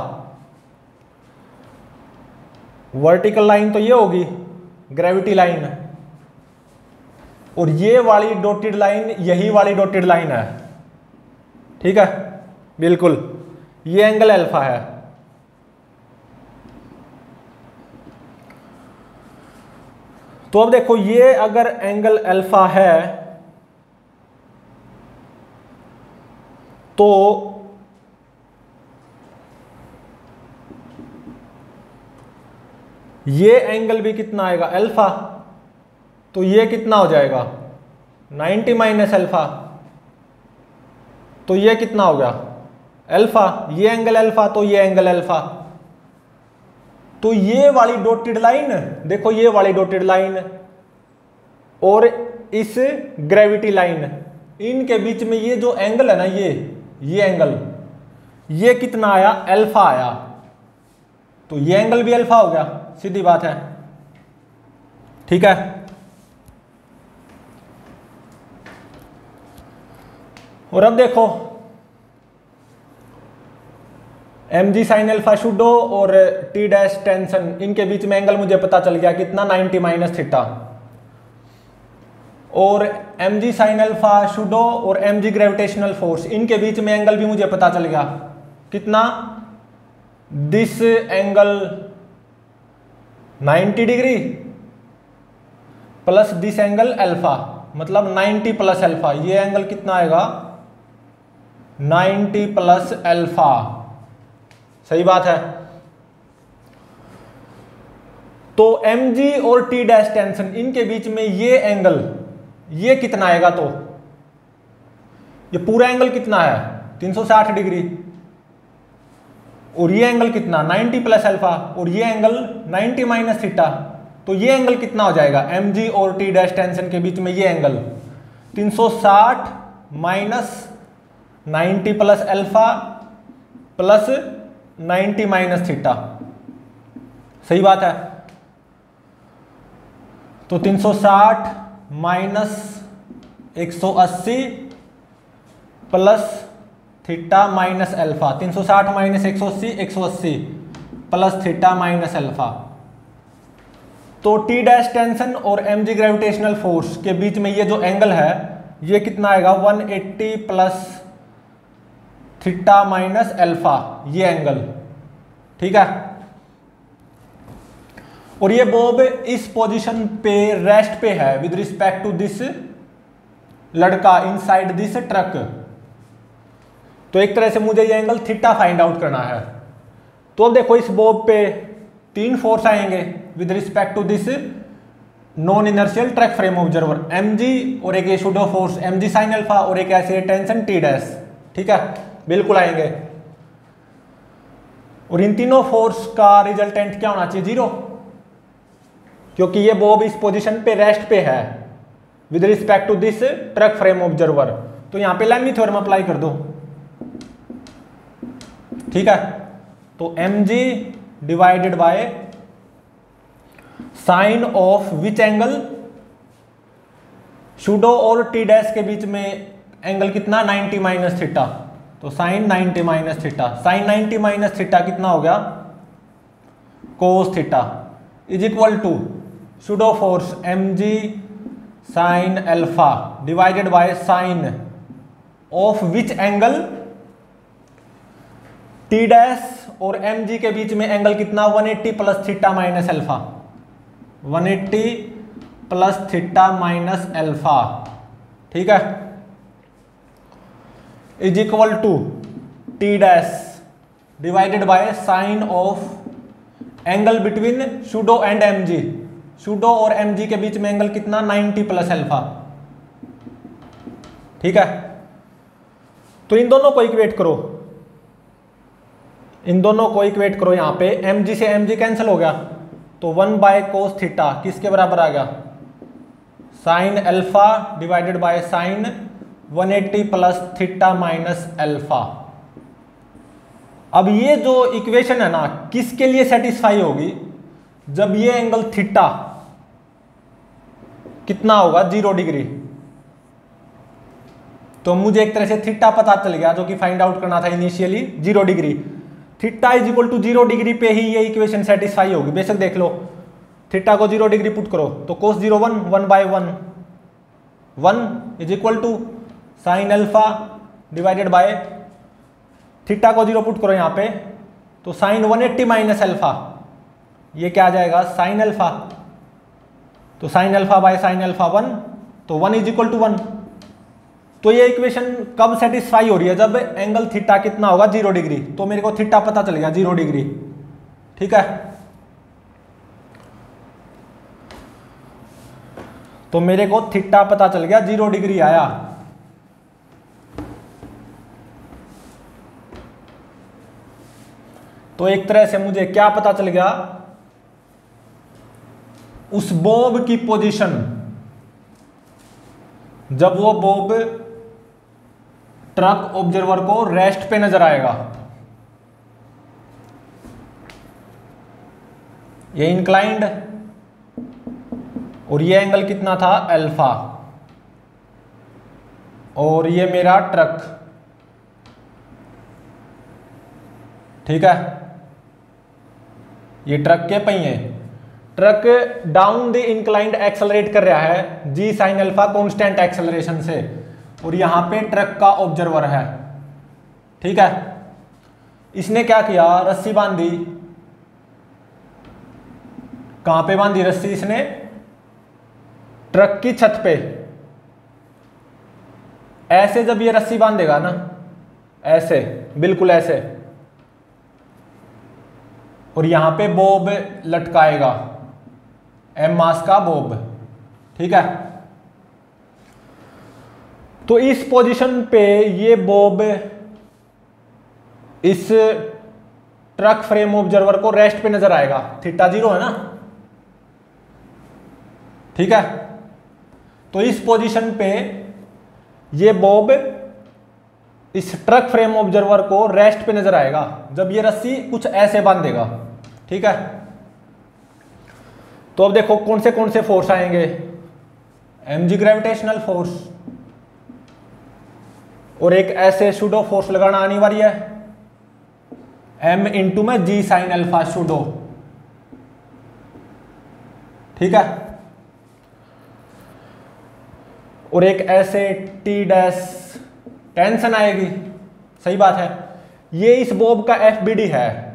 वर्टिकल लाइन तो ये होगी ग्रेविटी लाइन, और ये वाली डॉटेड लाइन यही वाली डॉटेड लाइन है, ठीक है, बिल्कुल ये एंगल अल्फा है। तो अब देखो ये अगर एंगल अल्फा है तो ये एंगल भी कितना आएगा अल्फा, तो ये कितना हो जाएगा 90 माइनस अल्फा, तो ये कितना हो गया अल्फा, ये एंगल अल्फा तो ये एंगल अल्फा। तो ये वाली डॉटेड लाइन देखो, ये वाली डॉटेड लाइन और इस ग्रेविटी लाइन, इनके बीच में ये जो एंगल है ना, ये एंगल ये कितना आया अल्फा आया, तो ये एंगल भी अल्फा हो गया, सीधी बात है। ठीक है, और अब देखो mg साइन अल्फा शूडो और t डैश टेंशन, इनके बीच में एंगल मुझे पता चल गया कितना 90 माइनस थीटा, और mg साइन अल्फा शूडो और mg ग्रेविटेशनल फोर्स, इनके बीच में एंगल भी मुझे पता चल गया कितना, this angle 90 degree plus this angle alpha, मतलब 90 प्लस अल्फा, ये एंगल कितना आएगा 90 प्लस अल्फा, सही बात है। तो mg और t डैश टेंशन, इनके बीच में ये एंगल ये कितना आएगा, तो ये पूरा एंगल कितना है 360 डिग्री, और ये एंगल कितना 90 प्लस अल्फा, और ये एंगल 90 माइनस थीटा, तो ये एंगल कितना हो जाएगा mg और t डैश टेंशन के बीच में ये angle 360 minus 90 plus alpha plus 90 minus theta, सही बात है। तो 360 minus 180 plus theta minus alpha, 360 minus 180 180 plus theta minus alpha. तो टी डैश टेंशन और mg ग्रेविटेशनल फोर्स के बीच में ये जो एंगल है ये कितना आएगा 180 प्लस थीटा माइनस अल्फा, ये एंगल, ठीक है। और ये बॉब इस पोजीशन पे रेस्ट पे है विद रिस्पेक्ट टू दिस लड़का इनसाइड दिस ट्रक, तो एक तरह से मुझे ये एंगल थीटा फाइंड आउट करना है। तो अब देखो इस बॉब पे 3 फोर्स आएंगे with respect to this non inertial track frame observer, mg और एक ये pseudo force mg sine alpha और एक ऐसे टेंशन t डैश, ठीक है, बिल्कुल आएंगे। और इन तीनों फोर्स का रिजल्टेंट क्या होना चाहिए 0, क्योंकि ये बॉब इस पोजीशन पे रेस्ट पे है with respect to this truck frame observer, तो यहां पे लेमनी थ्योरम अप्लाई कर दो, ठीक है। तो mg divided by sine of which angle, pseudo और t डैश के बीच में एंगल कितना 90 माइनस थीटा, तो sine 90 minus theta, sine 90 minus theta कितना हो गया cos theta is equal to pseudo force mg sine alpha divided by sine of which angle, t dash और mg के बीच में एंगल कितना 180 plus theta minus alpha, 180 plus theta minus alpha, ठीक है, is equal to T dash divided by sine of angle between pseudo and mg, pseudo और mg के बीच में एंगल कितना 90 प्लस अल्फा, ठीक है। तो इन दोनों को इक्वेट करो, इन दोनों को इक्वेट करो, यहां पे mg से mg कैंसिल हो गया, तो 1 बाय कोस थीटा किसके बराबर आ गया sign alpha divided by sign 180 plus theta minus alpha. अब ये जो इक्वेशन है ना किसके लिए सेटिस्फाई होगी, जब ये एंगल थीटा कितना होगा 0 डिग्री, तो मुझे एक तरह से थीटा पता चल गया जो कि फाइंड आउट करना था initially 0 degree, theta is equal to 0 degree पे ही ये इक्वेशन सेटिस्फाई होगी। बेशक देख लो, थीटा को 0 डिग्री पुट करो तो cos 0 1 1 by 1 1 is equal to sine alpha divided by theta को 0 पुट करो यहाँ पे, तो साइन 180 माइनस अल्फा, ये क्या आ जाएगा साइन अल्फा, तो sine alpha bye sine alpha 1, तो 1 इज इक्वल टू 1। तो ये इक्वेशन कब सेटिस्फाई हो रही है, जब एंगल थीटा कितना होगा 0 डिग्री। तो मेरे को थीटा पता चल गया 0 डिग्री, ठीक है। तो मेरे को थीटा पता चल गया 0 डिग्री आया। तो एक तरह से मुझे क्या पता चल गया, उस बॉब की पोजीशन, जब वो बॉब ट्रक ऑब्जर्वर को रेस्ट पे नजर आएगा, ये इंक्लाइंड और ये एंगल कितना था अल्फा, और ये मेरा ट्रक, ठीक है, ये ट्रक के पहिए, truck down the inclined accelerate कर रहा है जी साइन अल्फा कांस्टेंट एक्सेलरेशन से, और यहां पे ट्रक का ऑब्जर्वर है, ठीक है। इसने क्या किया, रस्सी बांधी, कहां पे बांधी रस्सी इसने, ट्रक की छत पे। ऐसे जब ये रस्सी बांधेगा ना, ऐसे बिल्कुल ऐसे, और यहां पे बॉब लटकाएगा, एम मास का बॉब, ठीक है। तो इस पोजीशन पे ये बॉब इस ट्रक फ्रेम ऑब्जर्वर को रेस्ट पे नजर आएगा, थीटा 0 है ना, ठीक है। तो इस पोजीशन पे ये बॉब इस ट्रक फ्रेम ऑब्जर्वर को रेस्ट पे नजर आएगा जब ये रस्सी कुछ ऐसे बांधेगा, ठीक है। तो अब देखो कौन से फोर्स आएंगे, mg ग्रेविटेशनल फोर्स, और एक ऐसे सूडो फोर्स लगाना अनिवार्य है, m इंटू में g साइन अल्फा सूडो, ठीक है। और एक ऐसे t डैश टेंशन आएगी, सही बात है। ये इस बॉब का FBD है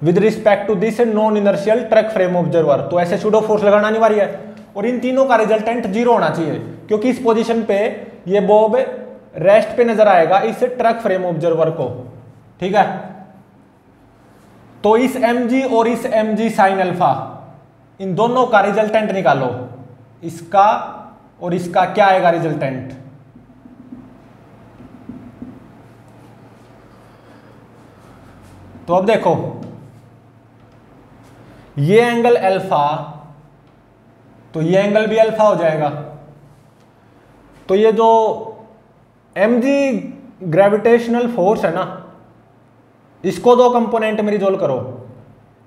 with respect to this non inertial truck frame observer, तो ऐसे सूडो फोर्स लगाना अनिवार्य है। और इन तीनों का रिजल्टेंट 0 होना चाहिए, क्योंकि इस पोजीशन पे ये बॉब रेस्ट पे नजर आएगा इस ट्रक फ्रेम ऑब्जर्वर को, ठीक है। तो इस mg और इस mg साइन अल्फा, इन दोनों का रिजल्टेंट निकालो, इसका और इसका क्या आएगा रिजल्टेंट। तो अब देखो ये एंगल अल्फा, तो ये एंगल भी अल्फा हो जाएगा। तो ये जो mg ग्रेविटेशनल फोर्स है ना, इसको दो कंपोनेंट में रिजोल्व करो।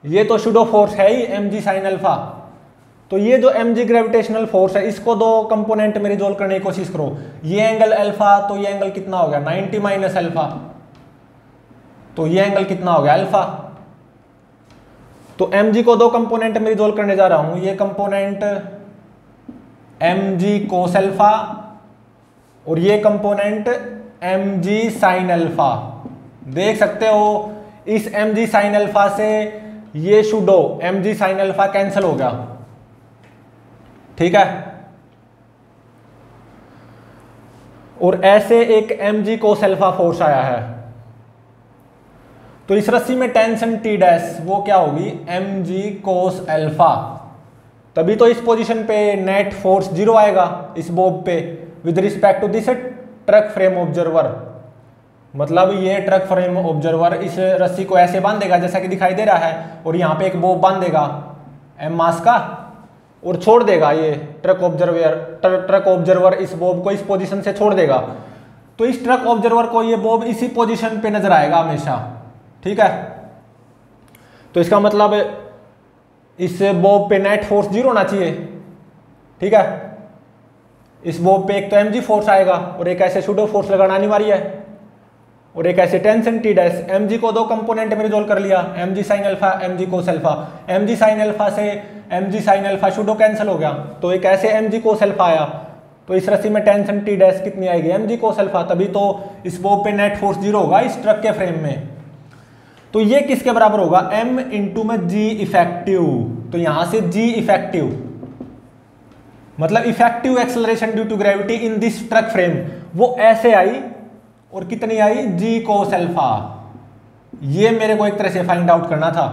ये तो सूडो फोर्स है ही mg साइन अल्फा, तो ये जो mg ग्रेविटेशनल फोर्स है इसको दो कंपोनेंट में रिजोल्व करने की कोशिश करो। ये एंगल अल्फा, तो ये एंगल कितना हो गया 90 माइनस अल्फा, तो ये एंगल कितना हो गया अल्फा। तो mg को दो कंपोनेंट में रिजोल्व करने जा रहा हूं, ये कंपोनेंट mg कोस अल्फा और ये कंपोनेंट mg साइन अल्फा। देख सकते हो इस mg साइन अल्फा से ये pseudo mg sine alpha cancel हो गया, ठीक है। और ऐसे एक mg कोस अल्फा फोर्स आया है, तो इस रस्सी में टेंशन T डैश वो क्या होगी mg कोस अल्फा। तभी तो इस पोजीशन पे नेट फोर्स 0 आएगा इस बॉब पे with respect to this truck frame observer. मतलब ये ट्रक फ्रेम ऑब्जर्वर इस रस्सी को ऐसे बांधेगा जैसा कि दिखाई दे रहा है, और यहाँ पे एक बॉब बांधेगा m मास का और छोड़ देगा ये ट्रक ऑब्जर्वर इस बॉब को इस पोजीशन से छोड़ देगा। तो इस ट्रक ऑब्जर्वर को ये बॉब इसी पोजीशन पे नजर आएगा हमेशा, ठीक है। तो इसका मतलब इस बॉब पे नेट फोर्स 0 होना चाहिए, ठीक है। इस बॉब पे एक तो mg फोर्स आएगा और एक ऐसे सूडो फोर्स लगाना अनिवार्य है, और एक ऐसे टेंशन T डैश। mg को दो कंपोनेंट में रिजोल्व कर लिया, mg sine alpha mg cos alpha. mg sine alpha से mg sine alpha pseudo cancel हो गया, तो एक ऐसे mg कोस अल्फा आया। तो इस रस्सी में टेंशन टी डैश कितनी आएगी, mg cos अल्फा, तभी तो इस बॉब पे नेट फोर्स 0 होगा इस ट्रक के फ्रेम में। तो ये किसके बराबर होगा, m इंटू में g इफेक्टिव। तो यहां से g इफेक्टिव मतलब effective acceleration due to gravity in this truck frame, वो ऐसे आई और कितनी आई, g cos अल्फा। ये मेरे को एक तरह से फाइंड आउट करना था,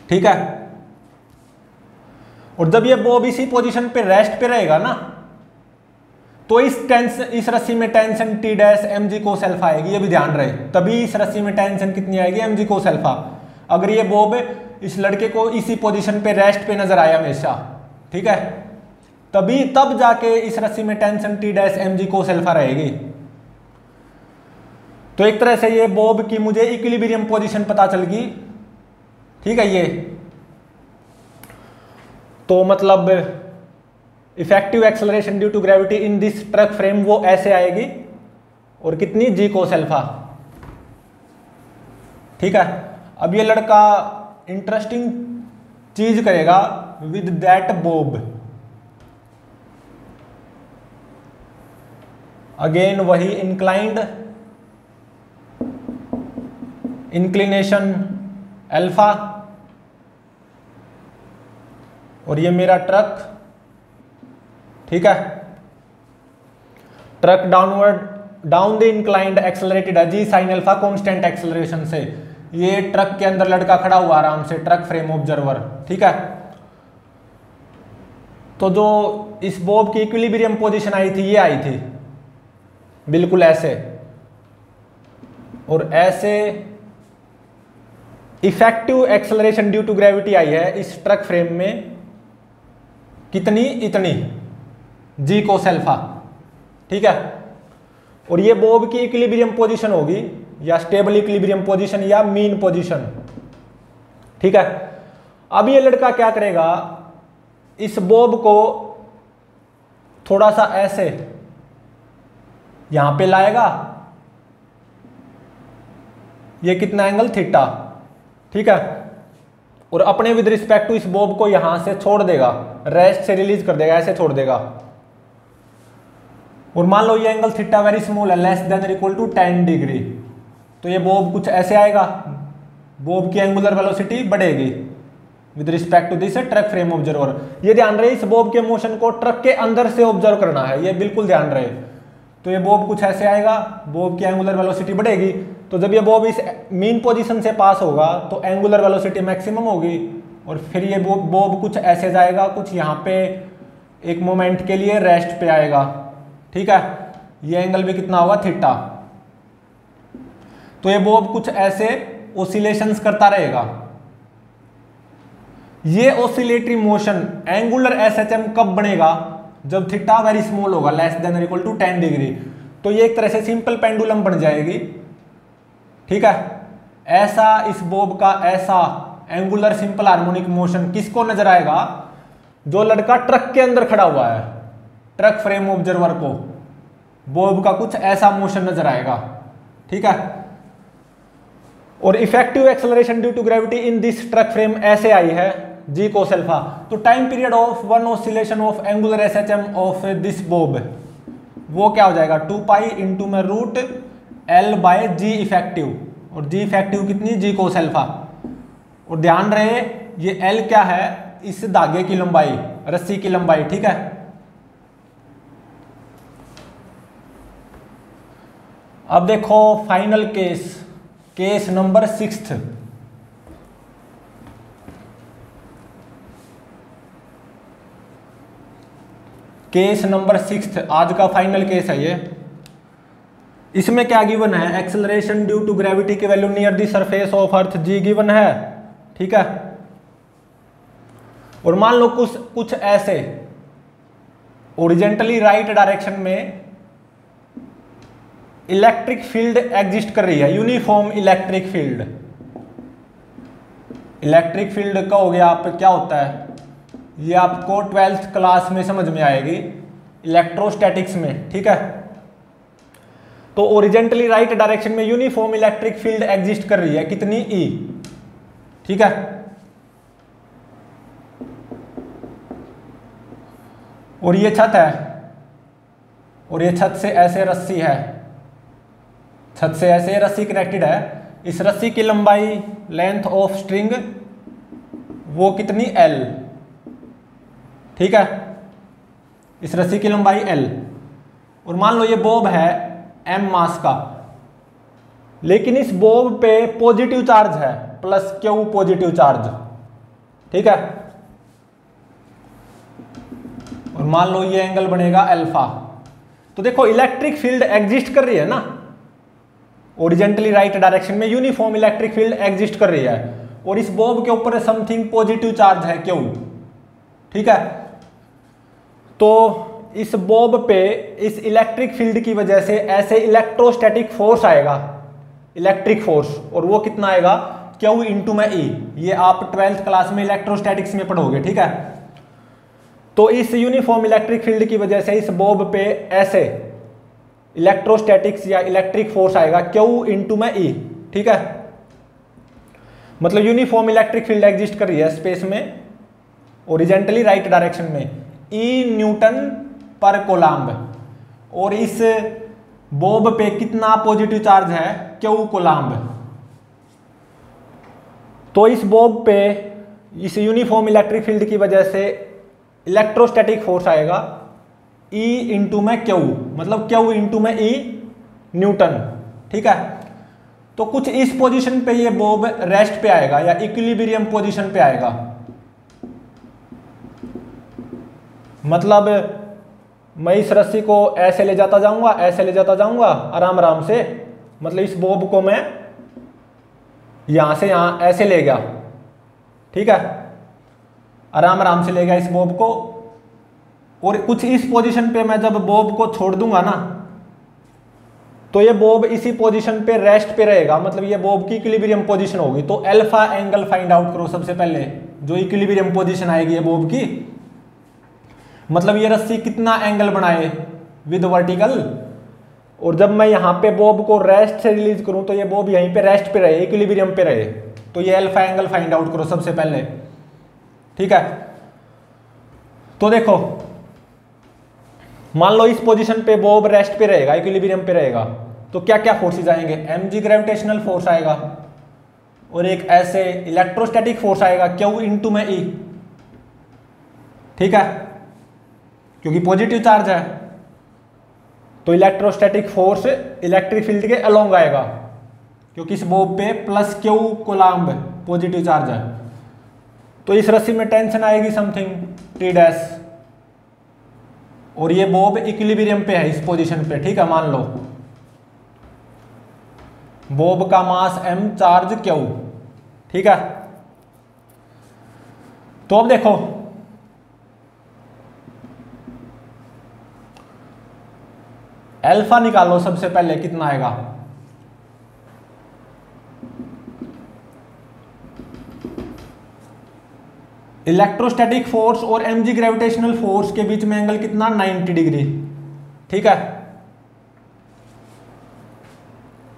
ठीक है। और जब ये बॉब इसी पोजीशन पे रेस्ट पे रहेगा ना, तो इस रस्सी में tension T dash mg cos alpha आएगी, ये भी ध्यान रहे। तभी इस रस्सी में टेंशन कितनी आएगी, mg cos अल्फा। अगर ये बॉब इस लड़के को इसी पोजीशन पे रेस्ट पे नजर आया हमेशा, ठीक है, तब जाके इस रस्सी में tension T dash mg cos alpha रहेगी। तो एक तरह से ये बॉब की मुझे इक्विलिब्रियम पोजीशन पता चल गई, ठीक है। ये तो मतलब effective acceleration due to gravity in this truck frame वो ऐसे आएगी और कितनी, g cos अल्फा, ठीक है। अब ये लड़का इंटरेस्टिंग चीज करेगा विद दैट बॉब। अगेन वही इंक्लिनेशन अल्फा, और ये मेरा ट्रक, ठीक है। Truck down the inclined accelerated g sine alpha constant acceleration से। ये ट्रक के अंदर लड़का खड़ा हुआ आराम से, ट्रक फ्रेम ऑब्जर्वर, ठीक है। तो जो इस बॉब की इक्विलिब्रियम पोजीशन आई थी, ये आई थी बिल्कुल ऐसे, और ऐसे effective acceleration due to gravity आई है इस ट्रक फ्रेम में, कितनी, इतनी, g cos अल्फा, ठीक है। और ये बॉब की इक्विलिब्रियम पोजीशन होगी, या स्टेबल इक्विलिब्रियम पोजीशन या मीन पोजीशन, ठीक है। अब ये लड़का क्या करेगा, इस बॉब को थोड़ा सा ऐसे यहां पे लाएगा, ये कितना एंगल, थीटा, ठीक है। और अपने विद रिस्पेक्ट टू इस बॉब को यहां से छोड़ देगा, रेस्ट से रिलीज कर देगा, ऐसे छोड़ देगा। और मान लो ये एंगल थीटा वेरी स्मॉल है, less than equal to 10 degree, तो ये बॉब कुछ ऐसे आएगा, बॉब की एंगुलर वेलोसिटी बढ़ेगी with respect to this truck frame observer. ये ध्यान रहे इस बॉब के मोशन को ट्रक के अंदर से ऑब्जर्व करना है, ये बिल्कुल ध्यान रहे। तो ये बॉब कुछ ऐसे आएगा, बॉब की एंगुलर वेलोसिटी बढ़ेगी, तो जब ये बॉब इस मीन पोजीशन से पास होगा तो एंगुलर वेलोसिटी मैक्सिमम होगी, और फिर ये बॉब कुछ ऐसे जाएगा, कुछ यहाँ पे एक मोमेंट के लिए रेस्ट पे आएगा, ठीक है। ये एंगल भी कितना होगा, थीटा। तो ये बॉब कुछ ऐसे ओसिलेशंस करता रहेगा। ये ओसिलेटरी मोशन एंगुलर एसएचएम कब बनेगा, जब थीटा वेरी स्मॉल होगा, less than equal to 10 degree. तो ये एक तरह से सिंपल पेंडुलम बन जाएगी, ठीक है। ऐसा इस बॉब का ऐसा एंगुलर सिंपल हार्मोनिक मोशन किसको नजर आएगा, जो लड़का ट्रक के अंदर खड़ा हुआ है, ट्रक फ्रेम ऑब्जर्वर को बॉब का कुछ ऐसा मोशन नजर आएगा, ठीक है। और effective acceleration due to gravity in this truck frame ऐसे आई है, g cos अल्फा। तो time period of one oscillation of angular SHM of this bob वो क्या हो जाएगा, 2 पाई इंटू में root L by ji effective, और जी इफेक्टिव कितनी, g cos अल्फा। और ध्यान रहे ये L क्या है, इस धागे की लंबाई, रस्सी की लंबाई, ठीक है। अब देखो final case number 6। Case number 6 आज का फाइनल केस है ये। इसमें क्या गिवन है, एक्सेलरेशन ड्यू टू ग्रेविटी की value near the surface of earth g given है, ठीक है। और मान लो कुछ ऐसे ओरिजेंटली राइट डायरेक्शन में इलेक्ट्रिक फील्ड एग्जिस्ट कर रही है, uniform electric field. Electric field का हो गया आप क्या होता है, ये आपको 12th क्लास में समझ में आएगी इलेक्ट्रोस्टैटिक्स में, ठीक है। तो ओरिजेंटली राइट डायरेक्शन में यूनिफॉर्म इलेक्ट्रिक फील्ड एग्जिस्ट कर रही है, कितनी, E, ठीक है। और ये छत है, और ये छत से ऐसे रस्सी है, छत से ऐसे रस्सी कनेक्टेड है। इस रस्सी की लंबाई, लेंथ ऑफ स्ट्रिंग, वो कितनी L, ठीक है, इस रस्सी की लंबाई L। और मान लो ये बॉब है M मास का, लेकिन इस बॉब पे पॉजिटिव चार्ज है, प्लस Q पॉजिटिव चार्ज, ठीक है। और मान लो ये एंगल बनेगा अल्फा। तो देखो इलेक्ट्रिक फील्ड एग्जिस्ट कर रही है ना, ओरिजेंटली राइट डायरेक्शन में यूनिफॉर्म इलेक्ट्रिक फील्ड एग्जिस्ट कर रही है, और इस बॉब के ऊपर समथिंग पॉजिटिव चार्ज है Q, ठीक है। तो इस बॉब पे इस इलेक्ट्रिक फील्ड की वजह से ऐसे इलेक्ट्रोस्टैटिक फोर्स आएगा, इलेक्ट्रिक फोर्स, और वो कितना आएगा, Q इंटू में E। ये आप 12th क्लास में इलेक्ट्रोस्टैटिक्स में पढ़ोगे, ठीक है। तो इस यूनिफॉर्म इलेक्ट्रिक फील्ड की वजह से इस बॉब पे ऐसे इलेक्ट्रोस्टैटिक्स या इलेक्ट्रिक फोर्स आएगा Q इंटू में E, ठीक है। मतलब यूनिफॉर्म इलेक्ट्रिक फील्ड एग्जिस्ट कर रही है स्पेस में, ओरिजेंटली राइट डायरेक्शन में, E न्यूटन पर कोलम्ब। और इस बॉब पे कितना पॉजिटिव चार्ज है, Q कोलम्ब। तो इस बॉब पे इस यूनिफॉर्म इलेक्ट्रिक फील्ड की वजह से इलेक्ट्रोस्टैटिक फोर्स आएगा E इंटू में Q, मतलब Q इंटू में E न्यूटन, ठीक है। तो कुछ इस पोजीशन पे ये बॉब रेस्ट पे आएगा या इक्विलिब्रियम पोजीशन पे आएगा। मतलब मैं इस रस्सी को ऐसे ले जाता जाऊंगा, ऐसे ले जाता जाऊंगा आराम आराम से, मतलब इस बॉब को मैं यहां से यहां ऐसे ले गया, ठीक है, आराम आराम से ले गया इस बॉब को। और कुछ इस पोजीशन पे मैं जब बॉब को छोड़ दूंगा ना, तो ये बॉब इसी पोजीशन पे रेस्ट पे रहेगा, मतलब ये बॉब की इक्विलिब्रियम पोजीशन होगी। तो अल्फा एंगल फाइंड आउट करो सबसे पहले, जो इक्विलिब्रियम पोजीशन आएगी ये बॉब की, मतलब ये रस्सी कितना एंगल बनाए विद वर्टिकल। और जब मैं यहाँ पे बॉब को रेस्ट से रिलीज करूं तो ये बॉब यहीं पे रेस्ट पे रहे, इक्विलिब्रियम पे रहे। तो ये अल्फा एंगल फाइंड आउट करो सबसे पहले, ठीक है। तो देखो मान लो इस पोजीशन पे बॉब रेस्ट पे रहेगा, इक्विलिब्रियम पे रहेगा, तो क्या क्या फोर्सेस आएंगे, mg ग्रेविटेशनल फोर्स आएगा, और एक ऐसे इलेक्ट्रोस्टैटिक फोर्स आएगा Q इंटू में E, ठीक है, क्योंकि पॉजिटिव चार्ज है। तो इलेक्ट्रोस्टैटिक फोर्स इलेक्ट्रिक फील्ड के अलोंग आएगा, क्योंकि इस बॉब पे plus Q coulomb positive charge है। तो इस रस्सी में टेंशन आएगी समथिंग T डैश, और ये बॉब इक्विलिब्रियम पे है इस पोजीशन पे, ठीक है। मान लो बॉब का मास m, चार्ज Q, ठीक है। तो अब देखो अल्फा निकालो सबसे पहले, कितना आएगा, इलेक्ट्रोस्टैटिक फोर्स और mg ग्रेविटेशनल फोर्स के बीच में एंगल कितना, 90 डिग्री, ठीक है।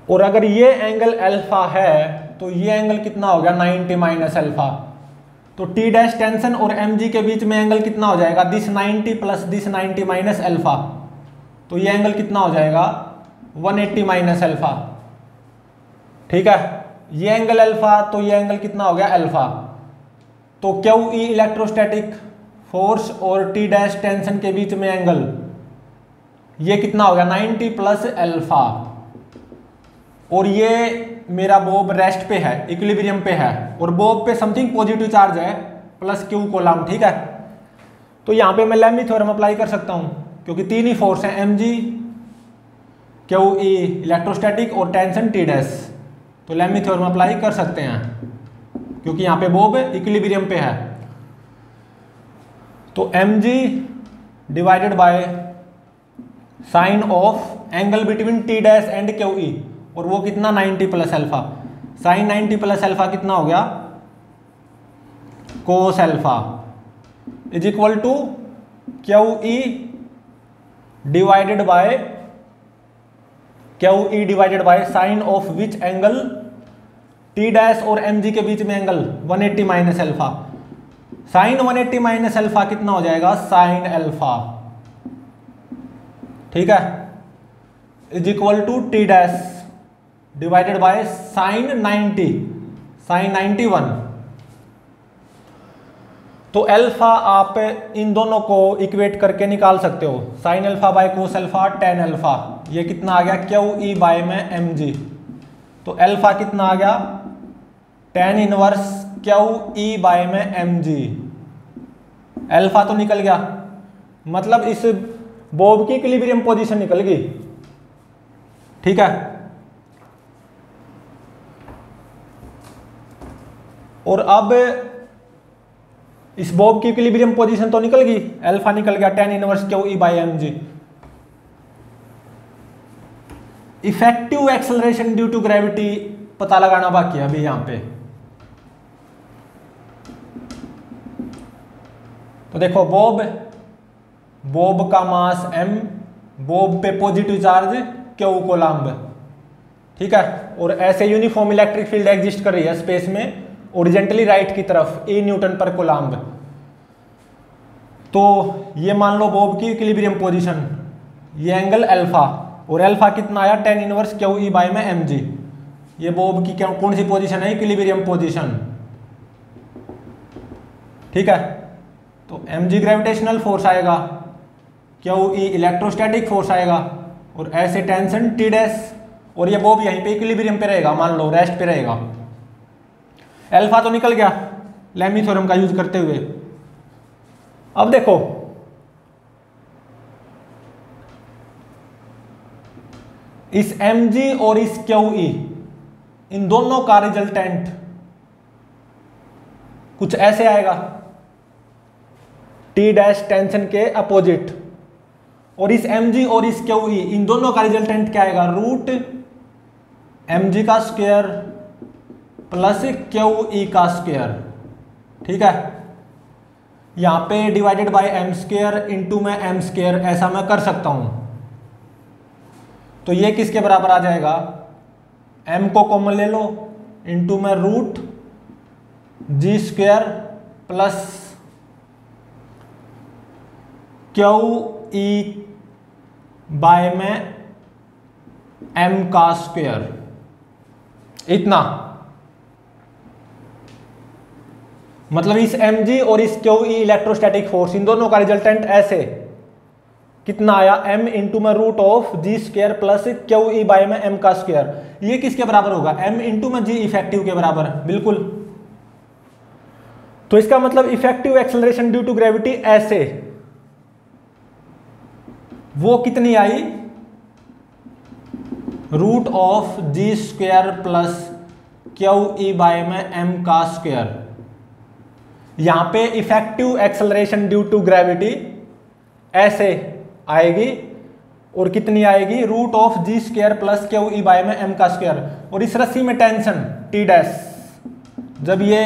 और अगर ये एंगल अल्फा है तो ये एंगल कितना हो गया, 90 माइनस अल्फा। तो T डैश टेंशन और mg के बीच में एंगल कितना हो जाएगा, this 90 plus this 90 minus alpha. तो ये एंगल कितना हो जाएगा, 180 माइनस अल्फा, ठीक है। ये एंगल अल्फा, तो ये एंगल कितना हो गया अल्फा। तो QE इलेक्ट्रोस्टैटिक फोर्स और T डैश टेंशन के बीच में एंगल, ये कितना हो गया, 90 प्लस अल्फा। और ये मेरा बॉब रेस्ट पे है, इक्विलिब्रियम पे है, और बॉब पे समथिंग पॉजिटिव चार्ज है प्लस Q कोलम्ब, ठीक है। तो यहाँ पे मैं लेमी थ्योरम अप्लाई कर सकता हूँ, क्योंकि तीन ही फोर्स हैं, mg, QE इलेक्ट्रोस्टैटिक और टेंशन T डैश। तो लेमी थ्योरम अप्लाई कर सकते हैं, क्योंकि यहाँ पे बॉब इक्विलिब्रियम पे है। तो mg divided by sine of angle between T dash and QE, और वो कितना, 90 plus alpha. Sine 90 plus alpha कितना हो गया, cos alpha, is equal to QE divided by sine of which angle, T dash और mg के बीच में angle 180 minus alpha. Sine 180 minus alpha कितना हो जाएगा, साइन अल्फा, ठीक है, is equal to T dash divided by sine 90, sign 91। तो अल्फा आप इन दोनों को इक्वेट करके निकाल सकते हो, sign alpha by cos alpha tan alpha, ये कितना आ गया क्यू ई बाय में एम जी। तो अल्फा कितना आ गया, tan inverse Q E by में एम जी। अल्फा तो निकल गया, मतलब इस बॉब की इक्विलिब्रियम पोजीशन निकल गई, ठीक है। और अब इस बॉब की इक्विलिब्रियम पोजीशन तो निकल गई, अल्फा निकल गया tan inverse Q E by m g. Effective acceleration due to gravity पता लगाना बाकी है अभी यहां पे। तो देखो बॉब का मास m, बॉब पे पॉजिटिव चार्ज क्यू कोलम्ब, ठीक है। और ऐसे यूनिफॉर्म इलेक्ट्रिक फील्ड एग्जिस्ट कर रही है स्पेस में ओरिजेंटली राइट की तरफ ए न्यूटन पर कोलम्ब। तो ये मान लो बॉब की इक्विलिब्रियम पोजीशन, ये एंगल अल्फा, और अल्फा कितना आया ten inverse Q E by में एम जी। ये बॉब की कौन सी पोजीशन है, इक्विलिब्रियम पोजीशन, ठीक है। तो एम जी ग्रेविटेशनल फोर्स आएगा, क्यू ई इलेक्ट्रोस्टैटिक फोर्स आएगा, और ऐसे टेंशन टी डैश, और ये बॉब यहीं पे इक्विलिब्रियम पे रहेगा, मान लो रेस्ट पे रहेगा। अल्फा तो निकल गया लेमी थ्योरम का यूज करते हुए। अब देखो इस mg और इस QE इन दोनों का रिजल्टेंट कुछ ऐसे आएगा, T डैश टेंशन के अपोजिट, और इस mg और इस QE इन दोनों का रिजल्टेंट क्या आएगा, रूट mg का स्क्वायर प्लस QE का स्क्वायर, ठीक है। यहां पे divided by m square into में m स्क्वायर, ऐसा मैं कर सकता हूं। तो ये किसके बराबर आ जाएगा, m को कॉमन ले लो, इंटू में root G square plus QE by में m का स्क्वायर, इतना। मतलब इस mg और इस QE इलेक्ट्रोस्टैटिक फोर्स इन दोनों का रिजल्टेंट ऐसे कितना आया, m इंटू में root of g square plus QE by में m का स्क्वायर। ये किसके बराबर होगा, m इंटू में जी इफेक्टिव के बराबर, बिल्कुल। तो इसका मतलब effective acceleration due to gravity ऐसे, वो कितनी आई, root of g square plus QE by में m का स्क्वायर। यहां पे effective acceleration due to gravity ऐसे आएगी, और कितनी आएगी, root of g square plus QE by में m का स्क्वायर। और इस रस्सी में टेंशन T डैश, जब ये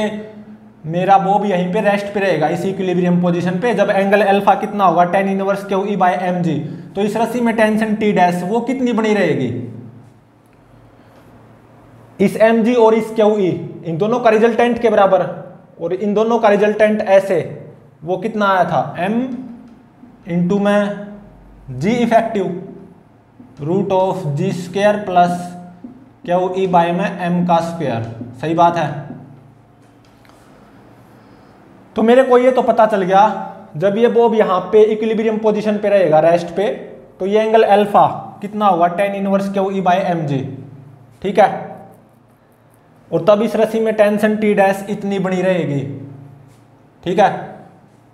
मेरा बॉब यहीं पे रेस्ट पे रहेगा इस इक्विलिब्रियम पोजीशन पे, जब एंगल अल्फा कितना होगा tan inverse QE by mg, तो इस रस्सी में टेंशन T डैश वो कितनी बनी रहेगी, इस mg और इस QE इन दोनों का रिजल्टेंट के बराबर, और इन दोनों का रिजल्टेंट ऐसे, वो कितना आया था, m इंटू में g effective root of g square plus QE by में m का स्क्वायर। सही बात है। तो मेरे को ये तो पता चल गया, जब ये बॉब यहाँ पे इक्विलिब्रियम पोजीशन पे रहेगा रेस्ट पे, तो ये एंगल अल्फा कितना होगा, tan inverse QE by mg, ठीक है। और तब इस रस्सी में टेंशन T डैश इतनी बनी रहेगी, ठीक है।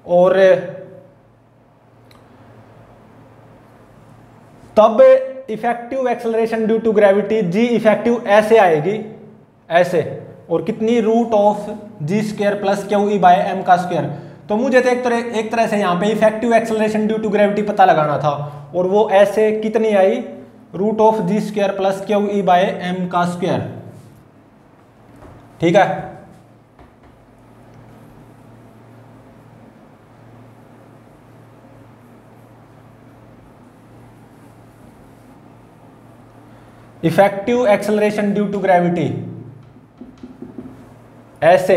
और तब effective acceleration due to gravity ji effective ऐसे आएगी, ऐसे, और कितनी, root of g square plus QE by m का स्क्वायर। तो मुझे तो एक तरह से यहाँ पे effective acceleration due to gravity पता लगाना था, और वो ऐसे कितनी आई, root of g square plus QE by m का स्क्वायर, ठीक है। Effective acceleration due to gravity ऐसे,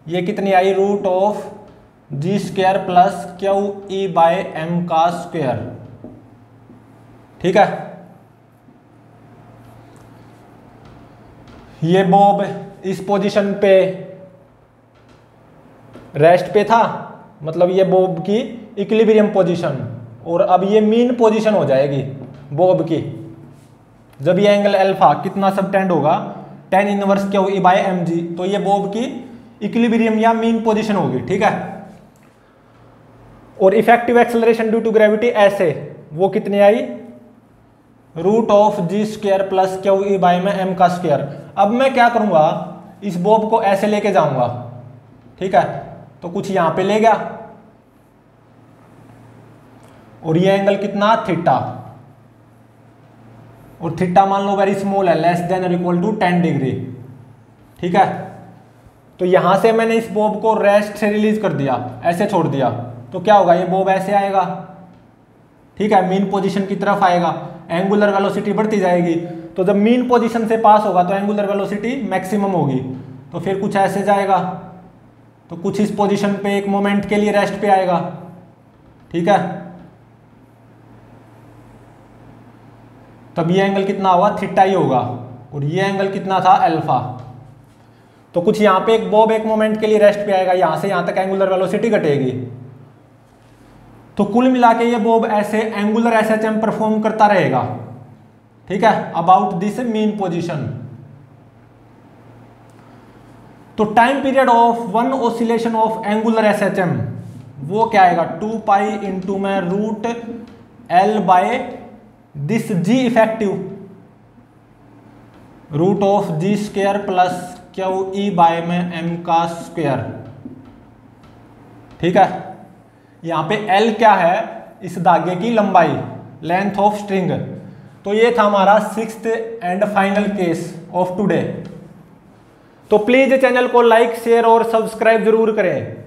ये कितनी आई, root of g square plus Q E by m का स्क्वायर। ठीक है, ये बॉब इस पोजीशन पे रेस्ट पे था, मतलब ये बॉब की इक्विलिब्रियम पोजीशन, और अब ये मीन पोजीशन हो जाएगी बॉब की जब ये एंगल अल्फा कितना सबटेंड होगा, tan inverse Q E by m g, तो ये बॉब की इक्विलिब्रियम या मीन पोजीशन होगी। ठीक है, और effective acceleration due to gravity ऐसे, वो कितनी आई, root of g square plus Q E by में एम का स्क्वायर। अब मैं क्या करूंगा, इस बॉब को ऐसे लेके जाऊंगा। ठीक है, तो कुछ यहां पे ले गया, और ये एंगल कितना, थीटा, और थीटा मान लो वेरी स्मॉल है, लेस देन और इक्वल टू 10 डिग्री। ठीक है, तो यहां से मैंने इस बॉब को रेस्ट से रिलीज कर दिया, ऐसे छोड़ दिया, तो क्या होगा, ये बॉब ऐसे आएगा। ठीक है, मीन पोजीशन की तरफ आएगा, एंगुलर वेलोसिटी बढ़ती जाएगी, तो जब मीन पोजीशन से पास होगा तो एंगुलर वेलोसिटी मैक्सिमम होगी, तो फिर कुछ ऐसे जाएगा, तो कुछ इस पोजीशन पे एक मोमेंट के लिए रेस्ट पे आएगा। ठीक है, तब ये एंगल कितना हुआ, थीटा ही होगा, और ये एंगल कितना था, अल्फा। तो कुछ यहाँ पे एक बॉब एक मोमेंट के लिए रेस्ट पे आएगा, यहां से यहां तक एंगुलर वेलोसिटी घटेगी, तो कुल मिला के ये बॉब ऐसे एंगुलर एसएचएम परफॉर्म करता रहेगा। ठीक है, अबाउट दिस मीन पोजीशन। तो time period of one oscillation of angular SHM वो क्या आएगा, 2 पाई इंटू में root L by this g effective, root of g square plus Q E by में एम का स्क्वायर। ठीक है, यहां पे L क्या है, इस धागे की लंबाई, लेंथ ऑफ स्ट्रिंग। तो ये था हमारा 6th and final case of today. तो प्लीज चैनल को लाइक, शेयर और सब्सक्राइब जरूर करें।